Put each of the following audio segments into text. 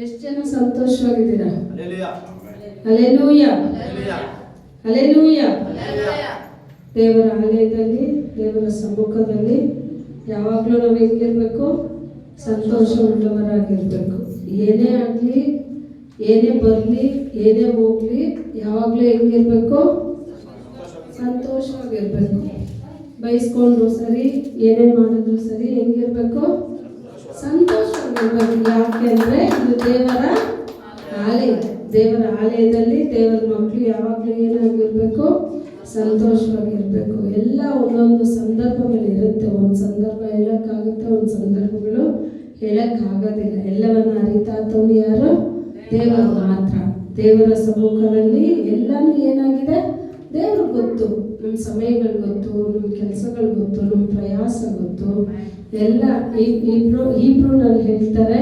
ಎಷ್ಟು ಜನ ಸಂತೋಷವಾಗಿದ್ದೀರಾ? Hallelujah hallelujah. ದೇವರ ಆಲಯದಲ್ಲಿ, ದೇವರ ಸಮ್ಮುಖದಲ್ಲಿ ಯಾವಾಗಲೂ ನಾವು ಹೆಂಗಿರ್ಬೇಕು? ಸಂತೋಷ ಉಳ್ಳವರಾಗಿರ್ಬೇಕು. ಏನೇ ಆಗಲಿ, ಏನೇ ಬರಲಿ, ಏನೇ ಹೋಗ್ಲಿ, ಯಾವಾಗಲೂ ಹೆಂಗಿರ್ಬೇಕು? ಸಂತೋಷವಾಗಿರ್ಬೇಕು. ಬಯಸ್ಕೊಂಡ್ರು ಸರಿ, ಏನೇ ಮಾಡಿದ್ರು ಸರಿ, ಹೆಂಗಿರ್ಬೇಕು? ಸಂತೋಷವಾಗಿರ್ಬೇಕು. ಯಾಕೆಂದ್ರೆ ಇದು ದೇವರ ಆಲಯ. ದೇವರ ಆಲಯದಲ್ಲಿ ದೇವರ ಮಕ್ಕಳು ಯಾವಾಗಲೂ ಏನಾಗಿರ್ಬೇಕು? ಸಂತೋಷವಾಗಿರ್ಬೇಕು. ಎಲ್ಲ ಒಂದೊಂದು ಸಂದರ್ಭಗಳಿರುತ್ತೆ. ಒಂದು ಸಂದರ್ಭ ಹೇಳಕ್ಕಾಗುತ್ತೆ, ಒಂದು ಸಂದರ್ಭಗಳು ಹೇಳಕ್ಕಾಗೋದಿಲ್ಲ. ಎಲ್ಲವನ್ನ ಅರಿತಾತವನು ಯಾರು? ದೇವರು ಮಾತ್ರ. ದೇವರ ಸಮ್ಮುಖದಲ್ಲಿ ಎಲ್ಲಾನು ಏನಾಗಿದೆ? ದೇವ್ರಿಗೆ ಗೊತ್ತು. ನಮ್ಮ ಸಮಯಗಳು ಗೊತ್ತು, ನಮ್ಮ ಕೆಲಸಗಳು ಗೊತ್ತು, ನಮ್ಮ ಪ್ರಯಾಸ ಗೊತ್ತು. ಎಲ್ಲ ಹೀಬ್ರೂನಲ್ಲಿ ಹೇಳ್ತಾರೆ,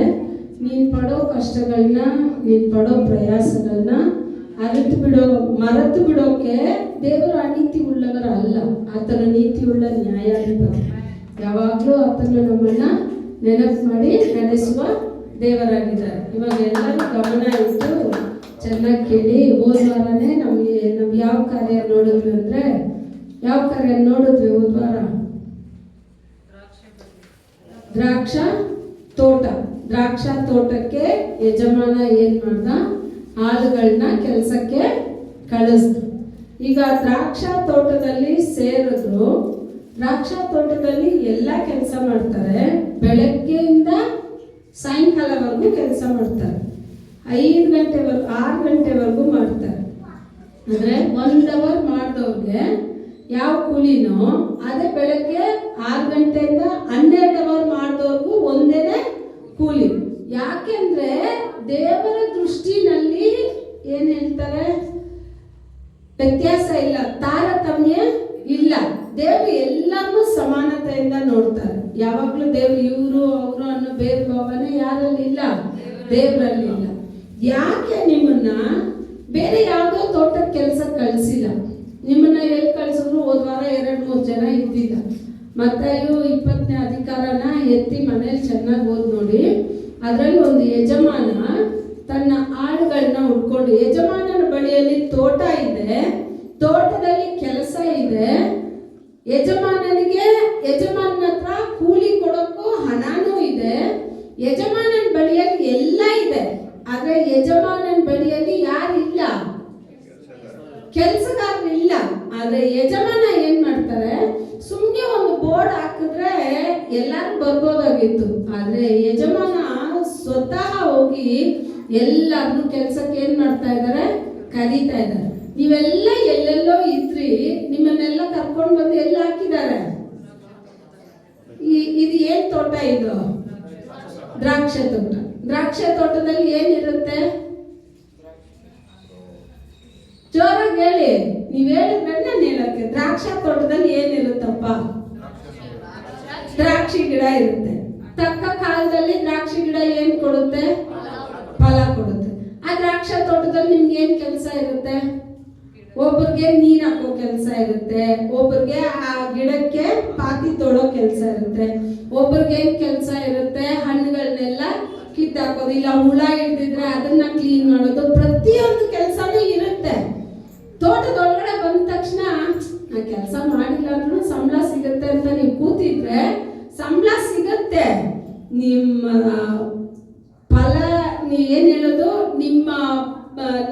ನೀನು ಪಡೋ ಕಷ್ಟಗಳನ್ನ, ನೀನು ಪಡೋ ಪ್ರಯಾಸಗಳನ್ನ ಮರೆತು ಬಿಡೋಕೆ ದೇವರು ಅನೀತಿ ಉಳ್ಳವರ ಅಲ್ಲ. ಆತನ ನೀತಿ ಉಳ್ಳ ನ್ಯಾಯಾಧಿಪತಿ. ಯಾವಾಗಲೂ ಆತನ ನಮ್ಮನ್ನ ನೆನಪು ಮಾಡಿ ನಡೆಸುವ ದೇವರಾಗಿದ್ದಾರೆ. ಇವಾಗ ಎಲ್ಲರೂ ಗಮನ ಇಟ್ಟು ಚೆನ್ನಾಗಿ ಕೇಳಿ. ಹೋದ ವಾರನೇ ನಾವು ಯಾವ ಕಾರ್ಯ ನೋಡಿದ್ವಿ ಅಂದ್ರೆ, ಯಾವ ಕಾರ್ಯ ನೋಡಿದ್ವಿ ಹೋದ ವಾರ? ದ್ರಾಕ್ಷಾ ತೋಟಕ್ಕೆ ಯಜಮಾನ ಏನ್ ಮಾಡ್ದ? ಆಳುಗಳನ್ನ ಕೆಲಸಕ್ಕೆ ಕಳಿಸ್ದು. ಈಗ ದ್ರಾಕ್ಷಾ ತೋಟದಲ್ಲಿ ಸೇರಿದ್ರು. ದ್ರಾಕ್ಷಾ ತೋಟದಲ್ಲಿ ಎಲ್ಲ ಕೆಲಸ ಮಾಡ್ತಾರೆ. ಬೆಳಗ್ಗೆಯಿಂದ ಸಾಯಂಕಾಲವರೆಗೂ ಕೆಲಸ ಮಾಡ್ತಾರೆ. 5 ಗಂಟೆವರೆಗೂ 6 ಗಂಟೆವರೆಗೂ ಮಾಡ್ತಾರೆ. ಅಂದರೆ 1 ಅವರ್ ಮಾಡಿದವ್ರಿಗೆ ಯಾವ ಕೂಲಿನೋ ಅದೇ ಬೆಳಗ್ಗೆ 6 ಗಂಟೆಯಿಂದ 12 ಅವರ್ ಮಾಡಿದವ್ರಿಗೂ ಒಂದೇನೆ ಕೂಲಿ. ಯಾಕೆಂದ್ರೆ ದೇವರ ದೃಷ್ಟಿನಲ್ಲಿ ಏನ್ ಹೇಳ್ತಾರೆ? ವ್ಯತ್ಯಾಸ ಇಲ್ಲ, ತಾರತಮ್ಯ ಇಲ್ಲ. ದೇವರು ಎಲ್ಲರನ್ನೂ ಸಮಾನತೆಯಿಂದ ನೋಡ್ತಾರೆ. ಯಾವಾಗ್ಲೂ ದೇವ್ರು ಇವರು ಅವರು ಅನ್ನೋ ಬೇರೆ ಭಾವನೆ ಯಾರಲ್ಲಿ ಇಲ್ಲ, ದೇವರಲ್ಲಿ ಇಲ್ಲ. ಯಾಕೆ ನಿಮ್ಮನ್ನ ಬೇರೆ ಯಾವುದೋ ತೋಟಕ್ಕೆ ಕೆಲಸ ಕಳಿಸಿಲ್ಲ? ನಿಮ್ಮನ್ನ ಎಲ್ಲಿ ಕಳಿಸಿದ್ರು? ಹೋದ ವಾರ 2-3 ಜನ ಇದ್ದಿಲ್ಲ. ಮತ್ತಾಯು 20ನೇ ಅಧಿಕಾರನ ಎತ್ತಿ ಮನೇಲಿ ಚೆನ್ನಾಗಿ ಓದ್ ನೋಡಿ. ಅದರಲ್ಲಿ ಒಂದು ಯಜಮಾನ ತನ್ನ ಆಳುಗಳನ್ನ ಹುಡ್ಕೊಂಡು, ಯಜಮಾನನ ಬಳಿಯಲ್ಲಿ ತೋಟ ಇದೆ, ತೋಟದಲ್ಲಿ ಕೆಲಸ ಇದೆ. ಯಜಮಾನನ ಹತ್ರ ಕೂಲಿ ಕೊಡೋಕ್ಕೂ ಹಣನೂ ಇದೆ. ಯಜಮಾನನ ಬಳಿಯಲ್ಲಿ ಎಲ್ಲ ಇದೆ. ಆದ್ರೆ ಯಜಮಾನನ ಬಳಿಯಲ್ಲಿ ಯಾರಿಲ್ಲ? ಕೆಲಸಗಾರರಿಲ್ಲ. ಆದ್ರೆ ಯಜಮಾನ ಏನ್ ಮಾಡ್ತಾರೆ? ಸುಮ್ಮನೆ ಒಂದು ಬೋರ್ಡ್ ಹಾಕಿದ್ರೆ ಎಲ್ಲರೂ ಬರ್ಬೋದಾಗಿತ್ತು. ಆದ್ರೆ ಯಜಮಾನ ಸ್ವತಃ ಹೋಗಿ ಎಲ್ಲರನ್ನು ಕೆಲಸಕ್ಕೆ ಏನ್ ಮಾಡ್ತಾ ಇದ್ದಾರೆ? ಕರೀತಾ ಇದ್ದಾರೆ. ನೀವೆಲ್ಲ ಎಲ್ಲೆಲ್ಲೋ ಇದ್ರಿ, ನಿಮ್ಮನ್ನೆಲ್ಲ ಕರ್ಕೊಂಡು ಬಂದು ಎಲ್ಲ ಹಾಕಿದ್ದಾರೆ. ಇದು ಏನ್ ತೋಟ? ಇದು ದ್ರಾಕ್ಷೆ ತೋಟ. ದ್ರಾಕ್ಷೆ ತೋಟದಲ್ಲಿ ಏನಿರುತ್ತೆ? ಜೋರಾಗಿ ಹೇಳಿ. ನೀವ್ ಹೇಳಿದ್ರೆ ನಾನು ಹೇಳಕ್ಕೆ. ದ್ರಾಕ್ಷಾ ತೋಟದಲ್ಲಿ ಏನಿರುತ್ತಪ್ಪ? ದ್ರಾಕ್ಷಿ ಗಿಡ ಇರುತ್ತೆ. ತಕ್ಕ ಕಾಲದಲ್ಲಿ ದ್ರಾಕ್ಷಿ ಗಿಡ ಏನ್ ಕೊಡುತ್ತೆ? ಫಲ ಕೊಡುತ್ತೆ. ಆ ದ್ರಾಕ್ಷಾ ತೋಟದಲ್ಲಿ ನಿಮ್ಗೆ ಏನ್ ಕೆಲಸ ಇರುತ್ತೆ? ಒಬ್ಬರಿಗೆ ನೀರ್ ಹಾಕೋ ಕೆಲಸ ಇರುತ್ತೆ, ಒಬ್ಬರಿಗೆ ಆ ಗಿಡಕ್ಕೆ ಪಾತಿ ತೊಡೋ ಕೆಲಸ ಇರುತ್ತೆ, ಒಬ್ಬರಿಗೆ ಏನ್ ಕೆಲಸ ಇರುತ್ತೆ? ಹಣ್ಣುಗಳನ್ನೆಲ್ಲ ಕಿತ್ತಾಕೋದು, ಇಲ್ಲ ಹುಳ ಹಿಡಿದಿದ್ರೆ ಅದನ್ನ ಕ್ಲೀನ್ ಮಾಡೋದು. ಪ್ರತಿಯೊಂದು ಕೆಲಸನೂ ಇರುತ್ತೆ. ತೋಟದೊಳಗಡೆ ಬಂದ ತಕ್ಷಣ ನಾ ಕೆಲಸ ಮಾಡಿಲ್ಲ ಅಂದ್ರೂ ಸಂಬಳ ಸಿಗುತ್ತೆ ಅಂತ ನೀವು ಕೂತಿದ್ರೆ ಸಂಬಳ ಸಿಗತ್ತೆ. ನಿಮ್ಮ ಫಲ ಏನ್ ಹೇಳೋದು?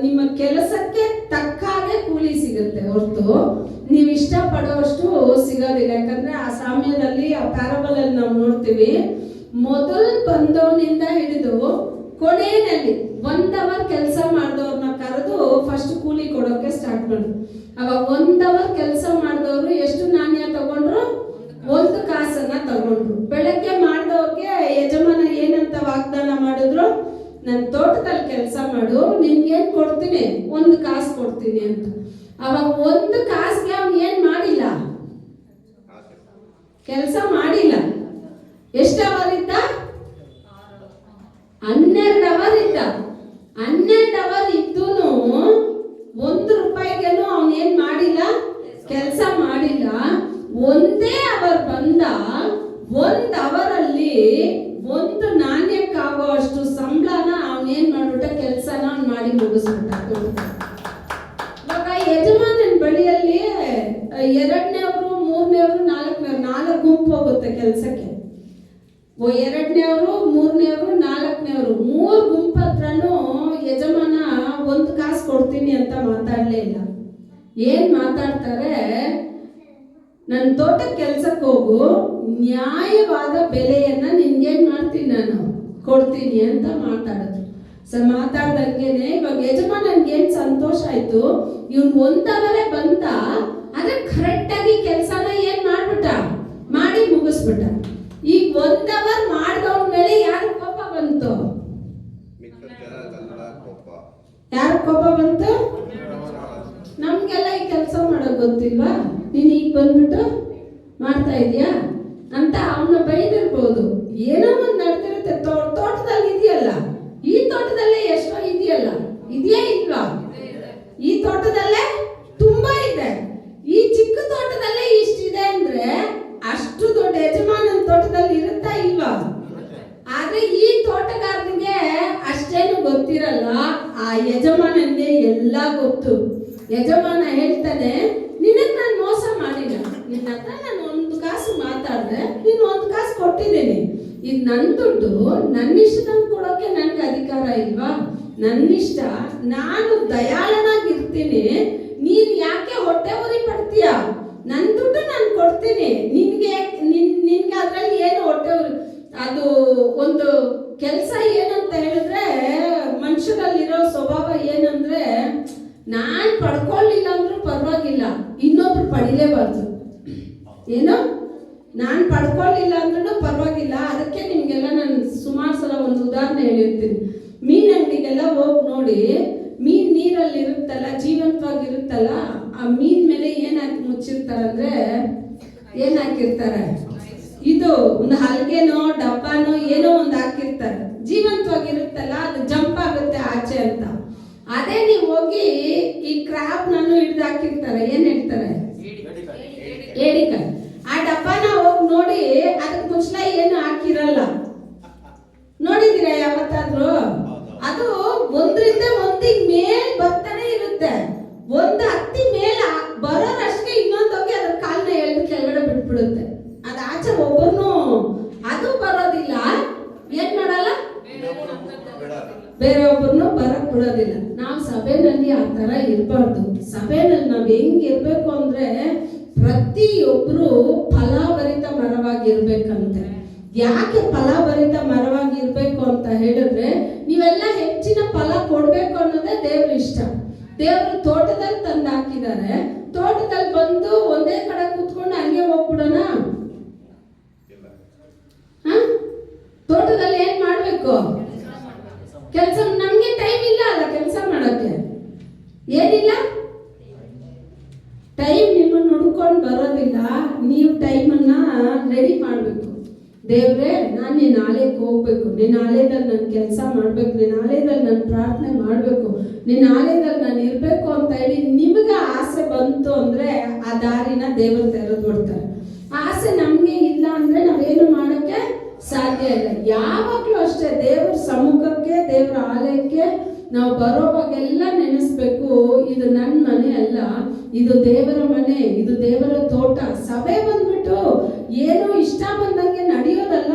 ನಿಮ್ಮ ಕೆಲಸಕ್ಕೆ ತಕ್ಕ ಹಾಗೆ ಕೂಲಿ ಸಿಗುತ್ತೆ ಹೊರತು ನೀವು ಇಷ್ಟಪಡೋಷ್ಟು ಸಿಗೋದಿಲ್ಲ. ಯಾಕಂದ್ರೆ ಆ ಸಾಮ್ಯದಲ್ಲಿ, ಆ ಪ್ಯಾರಬಲ್ ಅಲ್ಲಿ ನಾವು ನೋಡ್ತೀವಿ, ಮೊದಲು ಬಂದವನಿಂದ ಹಿಡಿದು ಕೊನೆಯಲ್ಲಿ 1 ಅವರ್ ಕೆಲಸ ಮಾಡಿದವ್ರನ್ನ ಕರೆದು ಫಸ್ಟ್ ಕೂಲಿ ಕೊಡೋಕೆ ಸ್ಟಾರ್ಟ್ ಮಾಡಿದ್ರು. ಅವಾಗ 1 ಅವರ್ ಕೆಲಸ ಮಾಡಿದವರು ಎಷ್ಟು ನಾಣ್ಯ ತಗೊಂಡ್ರು? 1 ಕಾಸನ್ನ ತಗೊಂಡ್ರು. ಬೆಳಗ್ಗೆ ಮಾಡಿದವ್ರಿಗೆ ಯಜಮಾನ ಏನಂತ ವಾಗ್ದಾನ ಮಾಡಿದ್ರು? ನನ್ನ ತೋಟದಲ್ಲಿ ಕೆಲಸ ಮಾಡು, ನಿನ್ಗೇನ್ ಕೊಡ್ತೀನಿ? 1 ಕಾಸು ಕೊಡ್ತೀನಿ ಅಂತ. ಅವಾಗ 1 ಕಾಸಿಗೆ ಅವ್ನು ಏನ್ ಮಾಡಿಲ್ಲ? ಕೆಲಸ ಮಾಡಿಲ್ಲ. ಎಷ್ಟು ಅವರ್ ಇದ್ದ? 12 ಅವರ್ ಇದ್ದ. 12 ಅವರ್ ಇದ್ದೂನು 1 ರೂಪಾಯಿಗೇನು ಅವನ್ ಏನ್ ಮಾಡಿಲ್ಲ? ಕೆಲಸ ಮಾಡಿಲ್ಲ. 1 ಅವರ್ ಬಂದ. 1 ಅವರಲ್ಲಿ 1 ನಾಣ್ಯಕ್ಕಾಗೋ ಅಷ್ಟು ಸಂಬಳನ ಅವನೇನ್ ಮುಗಿಸ್ಬಿಟ್ಟ. ಇವಾಗ ಯಜಮಾನನ ಬಳಿಯಲ್ಲಿ 2ನೇವರು 3ನೇವರು 4ನೇವರು 4 ಗುಂಪು ಹೋಗುತ್ತೆ ಕೆಲಸಕ್ಕೆ. 2ನೇವರು 3ನೇವರು 4ನೇವರು 3 ಗುಂಪು ಹತ್ರನೂ ಯಜಮಾನ 1 ಕಾಸು ಕೊಡ್ತೀನಿ ಅಂತ ಮಾತಾಡಲೇ ಇಲ್ಲ. ಏನ್ ಮಾತಾಡ್ತಾರೆ, ನನ್ನ ತೋಟಕ್ಕೆ ಕೆಲ್ಸಕ್ಕೆ ಹೋಗು, ನ್ಯಾಯವಾದ ಬೆಲೆಯನ್ನ ನಿನ್ಗೇನ್ ಮಾಡ್ತೀನಿ ನಾನು ಕೊಡ್ತೀನಿ ಅಂತ ಮಾತಾಡಿದ್ರು. ಮಾತಾಡ್ದಂಗೆನೆ ಇವಾಗ ಯಜಮಾನನ್ಗೆ ಏನ್ ಸಂತೋಷ ಆಯ್ತು, ಇವ್ನು 1 ಅವರೇ ಬಂತ, ಆದ್ರೆ ಕರೆಕ್ಟ್ ಆಗಿ ಕೆಲ್ಸನ ಏನ್ ಮಾಡ್ಬಿಟ್ಟ, ಮಾಡಿ ಮುಗಿಸ್ಬಿಟ್ಟ. ಈಗ 1 ಅವರ್ ಮಾಡ್ದವನ ಮೇಲೆ ಯಾರು ಕೋಪ ಬಂತು? ಯಾರು ಕೋಪ ಬಂತು? ನಮ್ಗೆಲ್ಲ ಈ ಕೆಲಸ ಮಾಡೋಕ್ ಗೊತ್ತಿಲ್ವಾ, ನೀನ್ ಈಗ ಬಂದ್ಬಿಟ್ಟು ಮಾಡ್ತಾ ಇದೀಯಾ ಅಂತ ಅವನ್ನ ಬೈದಿರ್ಬೋದು. ಏನೋ ಒಂದು ನಡೆದಿರುತ್ತೆ. ತೋಟದಲ್ಲಿ ಇದೆಯಲ್ಲ, ಈ ತೋಟದಲ್ಲೇ ಎಷ್ಟೋ ಇದೆಯಲ್ಲ, ಇದೆಯಾ ಇಲ್ವಾ? ಈ ತೋಟದಲ್ಲೇ ತುಂಬಾ ಇದೆ. ಈ ಚಿಕ್ಕ ತೋಟದಲ್ಲೇ ಇಷ್ಟಿದೆ ಅಂದ್ರೆ ಅಷ್ಟು ದೊಡ್ಡ ಯಜಮಾನನ ತೋಟದಲ್ಲಿ ಇರುತ್ತಾ ಇಲ್ವಾ? ಆದ್ರೆ ಈ ತೋಟಗಾರನಿಗೆ ಅಷ್ಟೇನು ಗೊತ್ತಿರಲ್ಲ, ಆ ಯಜಮಾನನ್ಗೆ ಎಲ್ಲ ಗೊತ್ತು. ಯಜಮಾನ ಹೇಳ್ತಾನೆ, ನಿನಗ್ ನಾನು ಮೋಸ ಮಾಡಿಲ್ಲ, ನಿನ್ನ ಹತ್ರ ನಾನು 1 ಕಾಸು ಮಾತಾಡ್ದೆ, ನೀನು 1 ಕಾಸು ಕೊಟ್ಟಿದ್ದೀನಿ, ಇದು ನನ್ನ ದುಡ್ಡು, ನನ್ನ ಇಷ್ಟದಂಗೆ ಕೊಡೋಕೆ ನನ್ಗೆ ಅಧಿಕಾರ ಇಲ್ವಾ? ನನ್ನಿಷ್ಟ, ನಾನು ದಯಾಳನಾಗಿರ್ತೀನಿ, ನೀನ್ ಯಾಕೆ ಹೊಟ್ಟೆ ಉರಿ ಪಡ್ತೀಯ? ನನ್ನ ದುಡ್ಡು ನಾನು ಕೊಡ್ತೀನಿ, ನಿನ್ಗೆ ಅದ್ರಲ್ಲಿ ಏನು ಹೊಟ್ಟೆ ಉರಿ? ಅದು ಒಂದು ಕೆಲಸ ಏನಂತ ಹೇಳಿದ್ರೆ, ಮನುಷ್ಯರಲ್ಲಿರೋ ಸ್ವಭಾವ ಏನಂದ್ರೆ, ನಾನ್ ಪಡ್ಕೊಳ್ಳಿಲ್ಲ ಅಂದ್ರೂ ಪರವಾಗಿಲ್ಲ, ಇನ್ನೊಬ್ರು ಪಡಿಲೇಬಾರ್ದು. ಏನೋ ನಾನ್ ಪಡ್ಕೊಳ್ಳಿಲ್ಲ ಅಂದ್ರೂ ಪರವಾಗಿಲ್ಲ. ಅದಕ್ಕೆ ನಿಮ್ಗೆಲ್ಲ ನಾನು ಸುಮಾರು ಸಲ ಒಂದು ಉದಾಹರಣೆ ಹೇಳಿರ್ತೀನಿ. ಮೀನ್ ಅಂಗಡಿಗೆಲ್ಲ ಹೋಗಿ ನೋಡಿ, ಮೀನ್ ನೀರಲ್ಲಿ ಇರುತ್ತಲ್ಲ, ಜೀವಂತವಾಗಿರುತ್ತಲ್ಲ, ಆ ಮೀನ್ ಮೇಲೆ ಏನ್ ಹಾಕಿ ಮುಚ್ಚಿರ್ತಾರಂದ್ರೆ, ಏನ್ ಹಾಕಿರ್ತಾರೆ, ಇದು ಒಂದು ಹಲ್ಗೆನೋ ಡಬ್ಬನೋ ಏನೋ ಒಂದು ಹಾಕಿರ್ತಾರೆ, ಜೀವಂತವಾಗಿರುತ್ತಲ್ಲ, ಅದು ಜಂಪ್ ಆಗುತ್ತೆ ಆಚೆ ಅಂತ. ಅದೇ ನೀವು ಹೋಗಿ ಈ ಕ್ರಾಬ್ ನಾನು ಹಿಡ್ದು ಹಾಕಿರ್ತಾರೆ, ಏನ್ ಹೇಳ್ತಾರೆ, ಏಡಿಕಾಯಿ. ಆ ಡಬ್ಬನ ಹೋಗಿ ನೋಡಿ, ಅದಕ್ಕೆ ಮುಚ್ಚಲ ಏನು ಹಾಕಿರಲ್ಲ. ನೋಡಿದೀರಾ ಯಾವತ್ತಾದ್ರೂ? ಅದು 1ರಿಂದ 1 ಮೇಲ್ ಬರ್ತಾನೆ ಇರುತ್ತೆ. 1 ಹತ್ತಿ ಮೇಲ ಬರೋರಷ್ಟೇ ಇನ್ನೊಂದು ಹೋಗಿ ಅದ್ರ ಕಾಲನ್ನ ಎಳೆದು ಕೆಳಗಡೆ ಬಿಟ್ಬಿಡುತ್ತೆ. ಅದ ಆಚೆ ಒಬ್ಬರನ್ನು ಅದು ಬರೋದಿಲ್ಲ, ಏನ್ ಮಾಡಲ್ಲ, ಬೇರೆ ಒಬ್ಬರನ್ನು ಬರಕ್ ಬಿಡೋದಿಲ್ಲ. ನಾವು ಸಭೆನಲ್ಲಿ ಆ ತರ ಇರಬಾರ್ದು. ಸಭೆನಲ್ಲಿ ನಾವ್ ಹೆಂಗಿರ್ಬೇಕು ಅಂದ್ರೆ, ಪ್ರತಿಯೊಬ್ರು ಫಲಭರಿತ ಮರವಾಗಿರ್ಬೇಕಂತೆ. ಯಾಕೆ ಫಲಭರಿತ ಮರವಾಗಿರ್ಬೇಕು ಅಂತ ಹೇಳಿದ್ರೆ, ನೀವೆಲ್ಲ ಹೆಚ್ಚಿನ ಫಲ ಕೊಡ್ಬೇಕು ಅನ್ನೋದೇ ದೇವ್ರ ಇಷ್ಟ. ದೇವರು ತೋಟದಲ್ಲಿ ತಂದು ಹಾಕಿದ್ದಾರೆ, ತೋಟದಲ್ಲಿ ಬಂದು ಒಂದೇ ಕಡೆ ಕೂತ್ಕೊಂಡು ಹಂಗೆ ಹೋಗ್ಬಿಡೋಣ? ತೋಟದಲ್ಲಿ ಏನ್ ಮಾಡ್ಬೇಕು? ಕೆಲಸ. ನಮ್ಗೆ ಟೈಮ್ ಇಲ್ಲ ಅಲ್ಲ ಕೆಲಸ ಮಾಡಕ್ಕೆ, ಏನಿಲ್ಲ ಟೈಮ್. ನಿಮ್ಮನ್ನು ಹುಡ್ಕೊಂಡು ಬರೋದಿಲ್ಲ, ನೀವು ಟೈಮನ್ನ ರೆಡಿ ಮಾಡಬೇಕು. ದೇವ್ರೆ, ನಾನು ನಿನ್ನ ಆಲಯಕ್ಕೆ ಹೋಗ್ಬೇಕು, ನಿನ್ನ ಆಲಯದಲ್ಲಿ ನಾನು ಕೆಲಸ ಮಾಡಬೇಕು, ನಿನ್ನ ಆಲಯದಲ್ಲಿ ನಾನು ಪ್ರಾರ್ಥನೆ ಮಾಡಬೇಕು, ನಿನ್ನ ಆಲಯದಲ್ಲಿ ನಾನು ಇರಬೇಕು ಅಂತ ಹೇಳಿ ನಿಮಗೆ ಆಸೆ ಬಂತು ಅಂದ್ರೆ, ಆ ದಾರಿನ ದೇವರು ತೆರೆದು ಬಿಡ್ತಾರೆ. ಆಸೆ ನಮಗೆ ಇಲ್ಲ ಅಂದ್ರೆ ನಾವೇನು ಮಾಡೋಕ್ಕೆ ಸಾಧ್ಯ ಇಲ್ಲ. ಯಾವಾಗಲೂ ಅಷ್ಟೇ, ದೇವ್ರ ಸಮ್ಮುಖಕ್ಕೆ, ದೇವ್ರ ಆಲಯಕ್ಕೆ ನಾವು ಬರೋವಾಗೆಲ್ಲ ನೆನೆಸ್ಬೇಕು, ಇದು ನನ್ನ ಮನೆ ಅಲ್ಲ, ಇದು ದೇವರ ಮನೆ, ಇದು ದೇವರ ತೋಟ. ಸಭೆ ಬಂದ್ಬಿಟ್ಟು ಏನೋ ಇಷ್ಟ ಬಂದಂಗೆ ನಡೆಯೋದಲ್ಲ.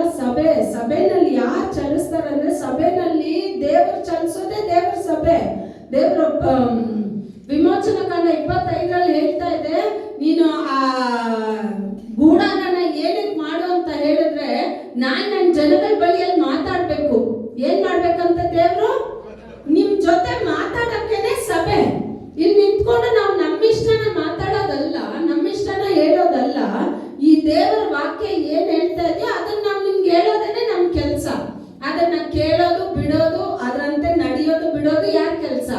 ಸಭೆನಲ್ಲಿ ಯಾರು ಚಲಿಸ್ತಾರೆ ಅಂದ್ರೆ, ಸಭೆನಲ್ಲಿ ದೇವರು ಚಲಿಸೋದೇ ದೇವರ ಸಭೆ. ದೇವರ ವಿಮೋಚನ ಕಾಂಡ 25ರಲ್ಲಿ ಹೇಳ್ತಾ ಇದೆ, ನೀನು ಆ ಗೂಢಾರನ ಏನಕ್ಕೆ ಮಾಡು ಅಂತ ಹೇಳಿದ್ರೆ, ನನ್ನ ಜನಗಳ ಬಳಿಯಲ್ಲಿ ಮಾತಾಡ್ಬೇಕು. ಏನ್ ಮಾಡ್ಬೇಕಂತ ದೇವ್ರು? ನಿಮ್ ಜೊತೆ ಮಾತಾಡಕ್ಕೇನೆ ಸಭೆ. ಇಲ್ಲಿ ನಿಂತ್ಕೊಂಡು ನಾವು ನಮ್ಮಿಷ್ಟನ ಮಾತಾಡೋದಲ್ಲ, ನಮ್ಮಿಷ್ಟನ ಹೇಳೋದಲ್ಲ. ಈ ದೇವರ ವಾಕ್ಯ ಏನ್ ಹೇಳ್ತಾ ಇದೆಯೋ ಅದನ್ನ ನಾವು ನಿಮ್ಗೆ ಹೇಳೋದೇನೆ ನಮ್ ಕೆಲ್ಸ. ಅದನ್ನ ಕೇಳೋದು ಬಿಡೋದು, ಅದರಂತೆ ನಡೆಯೋದು ಬಿಡೋದು ಯಾರ ಕೆಲ್ಸ?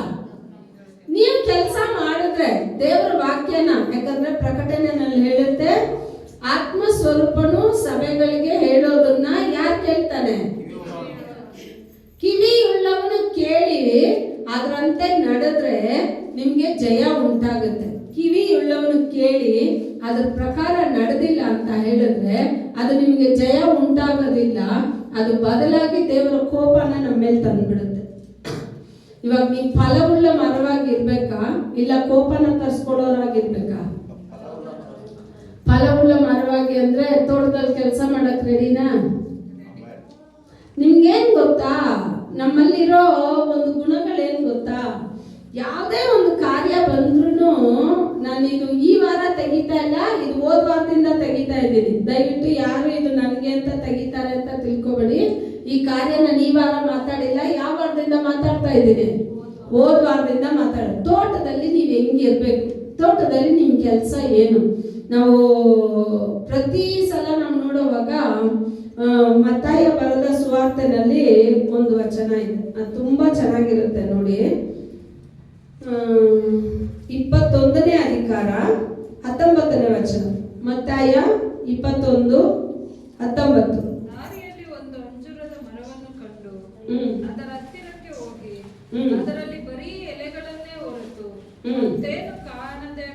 ನೀವು ಕೆಲಸ ಮಾಡಿದ್ರೆ ದೇವರ ವಾಕ್ಯನ, ಯಾಕಂದ್ರೆ ಪ್ರಕಟಣೆನಲ್ಲಿ ಹೇಳುತ್ತೆ, ಆತ್ಮ ಸ್ವರೂಪನು ಸಭೆಗಳಿಗೆ ಹೇಳೋದನ್ನ ಯಾರು ಕೇಳ್ತಾನೆ? ಕಿವಿಯುಳ್ಳವನು ಕೇಳಿ ಅದರಂತೆ ನಡೆದ್ರೆ ನಿಮ್ಗೆ ಜಯ ಉಂಟಾಗುತ್ತೆ. ಕಿವಿಯುಳ್ಳವನು ಕೇಳಿ ಅದ್ರ ಪ್ರಕಾರ ನಡೆದಿಲ್ಲ ಅಂತ ಹೇಳಿದ್ರೆ ಅದು ನಿಮ್ಗೆ ಜಯ ಉಂಟಾಗೋದಿಲ್ಲ. ಅದು ಬದಲಾಗಿ ದೇವರ ಕೋಪನ ನಮ್ಮ ಮೇಲೆ ತಂದ್ಬಿಡುತ್ತೆ. ಇವಾಗ ನೀವು ಫಲವುಳ್ಳ ಮರವಾಗಿರ್ಬೇಕಾ ಇಲ್ಲ ಕೋಪನ ತರಿಸ್ಕೊಡೋರಾಗಿರ್ಬೇಕಾ? ಫಲವುಳ್ಳ ಮರವಾಗಿ ಅಂದ್ರೆ ತೋಟದಲ್ಲಿ ಕೆಲಸ ಮಾಡಕ್ ರೆಡಿನಾ? ನಿಮ್ಗೇನ್ ಗೊತ್ತಾ, ನಮ್ಮಲ್ಲಿರೋ ಒಂದು ಗುಣಗಳೇನ್ ಗೊತ್ತಾ, ಯಾವುದೇ ಒಂದು ಕಾರ್ಯ ಬಂದ್ರೂ ನಾನು ಇದು ಈ ವಾರ ತೆಗಿತಾ ಇಲ್ಲ, ಇದು ಹೋದ ವಾರದಿಂದ ತೆಗಿತಾ ಇದ್ದೀನಿ. ದಯವಿಟ್ಟು ಯಾರು ಇದು ನನಗೆ ಅಂತ ತೆಗಿತಾರೆ ಅಂತ ತಿಳ್ಕೊಬೇಡಿ. ಈ ಕಾರ್ಯ ನಾನು ಈ ವಾರ ಮಾತಾಡಿಲ್ಲ, ಯಾವ ವಾರದಿಂದ ಮಾತಾಡ್ತಾ ಇದ್ದೀನಿ? ಹೋದ ವಾರದಿಂದ ತೋಟದಲ್ಲಿ ನೀವು ಹೆಂಗಿರ್ಬೇಕು, ತೋಟದಲ್ಲಿ ನಿಮ್ ಕೆಲಸ ಏನು? ನಾವು ಪ್ರತಿ ಸಲ ನಾವು ನೋಡುವಾಗ ಮತ್ತಾಯ ಬರೆದ ಸುವಾರ್ತೆನಲ್ಲಿ ಒಂದು ವಚನ ಇದೆ, ಅದು ತುಂಬಾ ಚೆನ್ನಾಗಿರುತ್ತೆ ನೋಡಿ. 21ನೇ ಅಧಿಕಾರ 19ನೇ ವಚನ. ಮತ್ತಾಯ 21:19. ದಾರಿಯಲ್ಲಿ ಒಂದು ಅಂಜೂರದ ಮರವನ್ನು ಕಂಡು ಅದರ ಹತ್ತಿರಕ್ಕೆ ಹೋಗಿ ಅದರಲ್ಲಿ ಬರೀ ಎಲೆಗಳನ್ನೇ ಹೊರತು ಮತ್ತೇನು ಕಾಣದೆ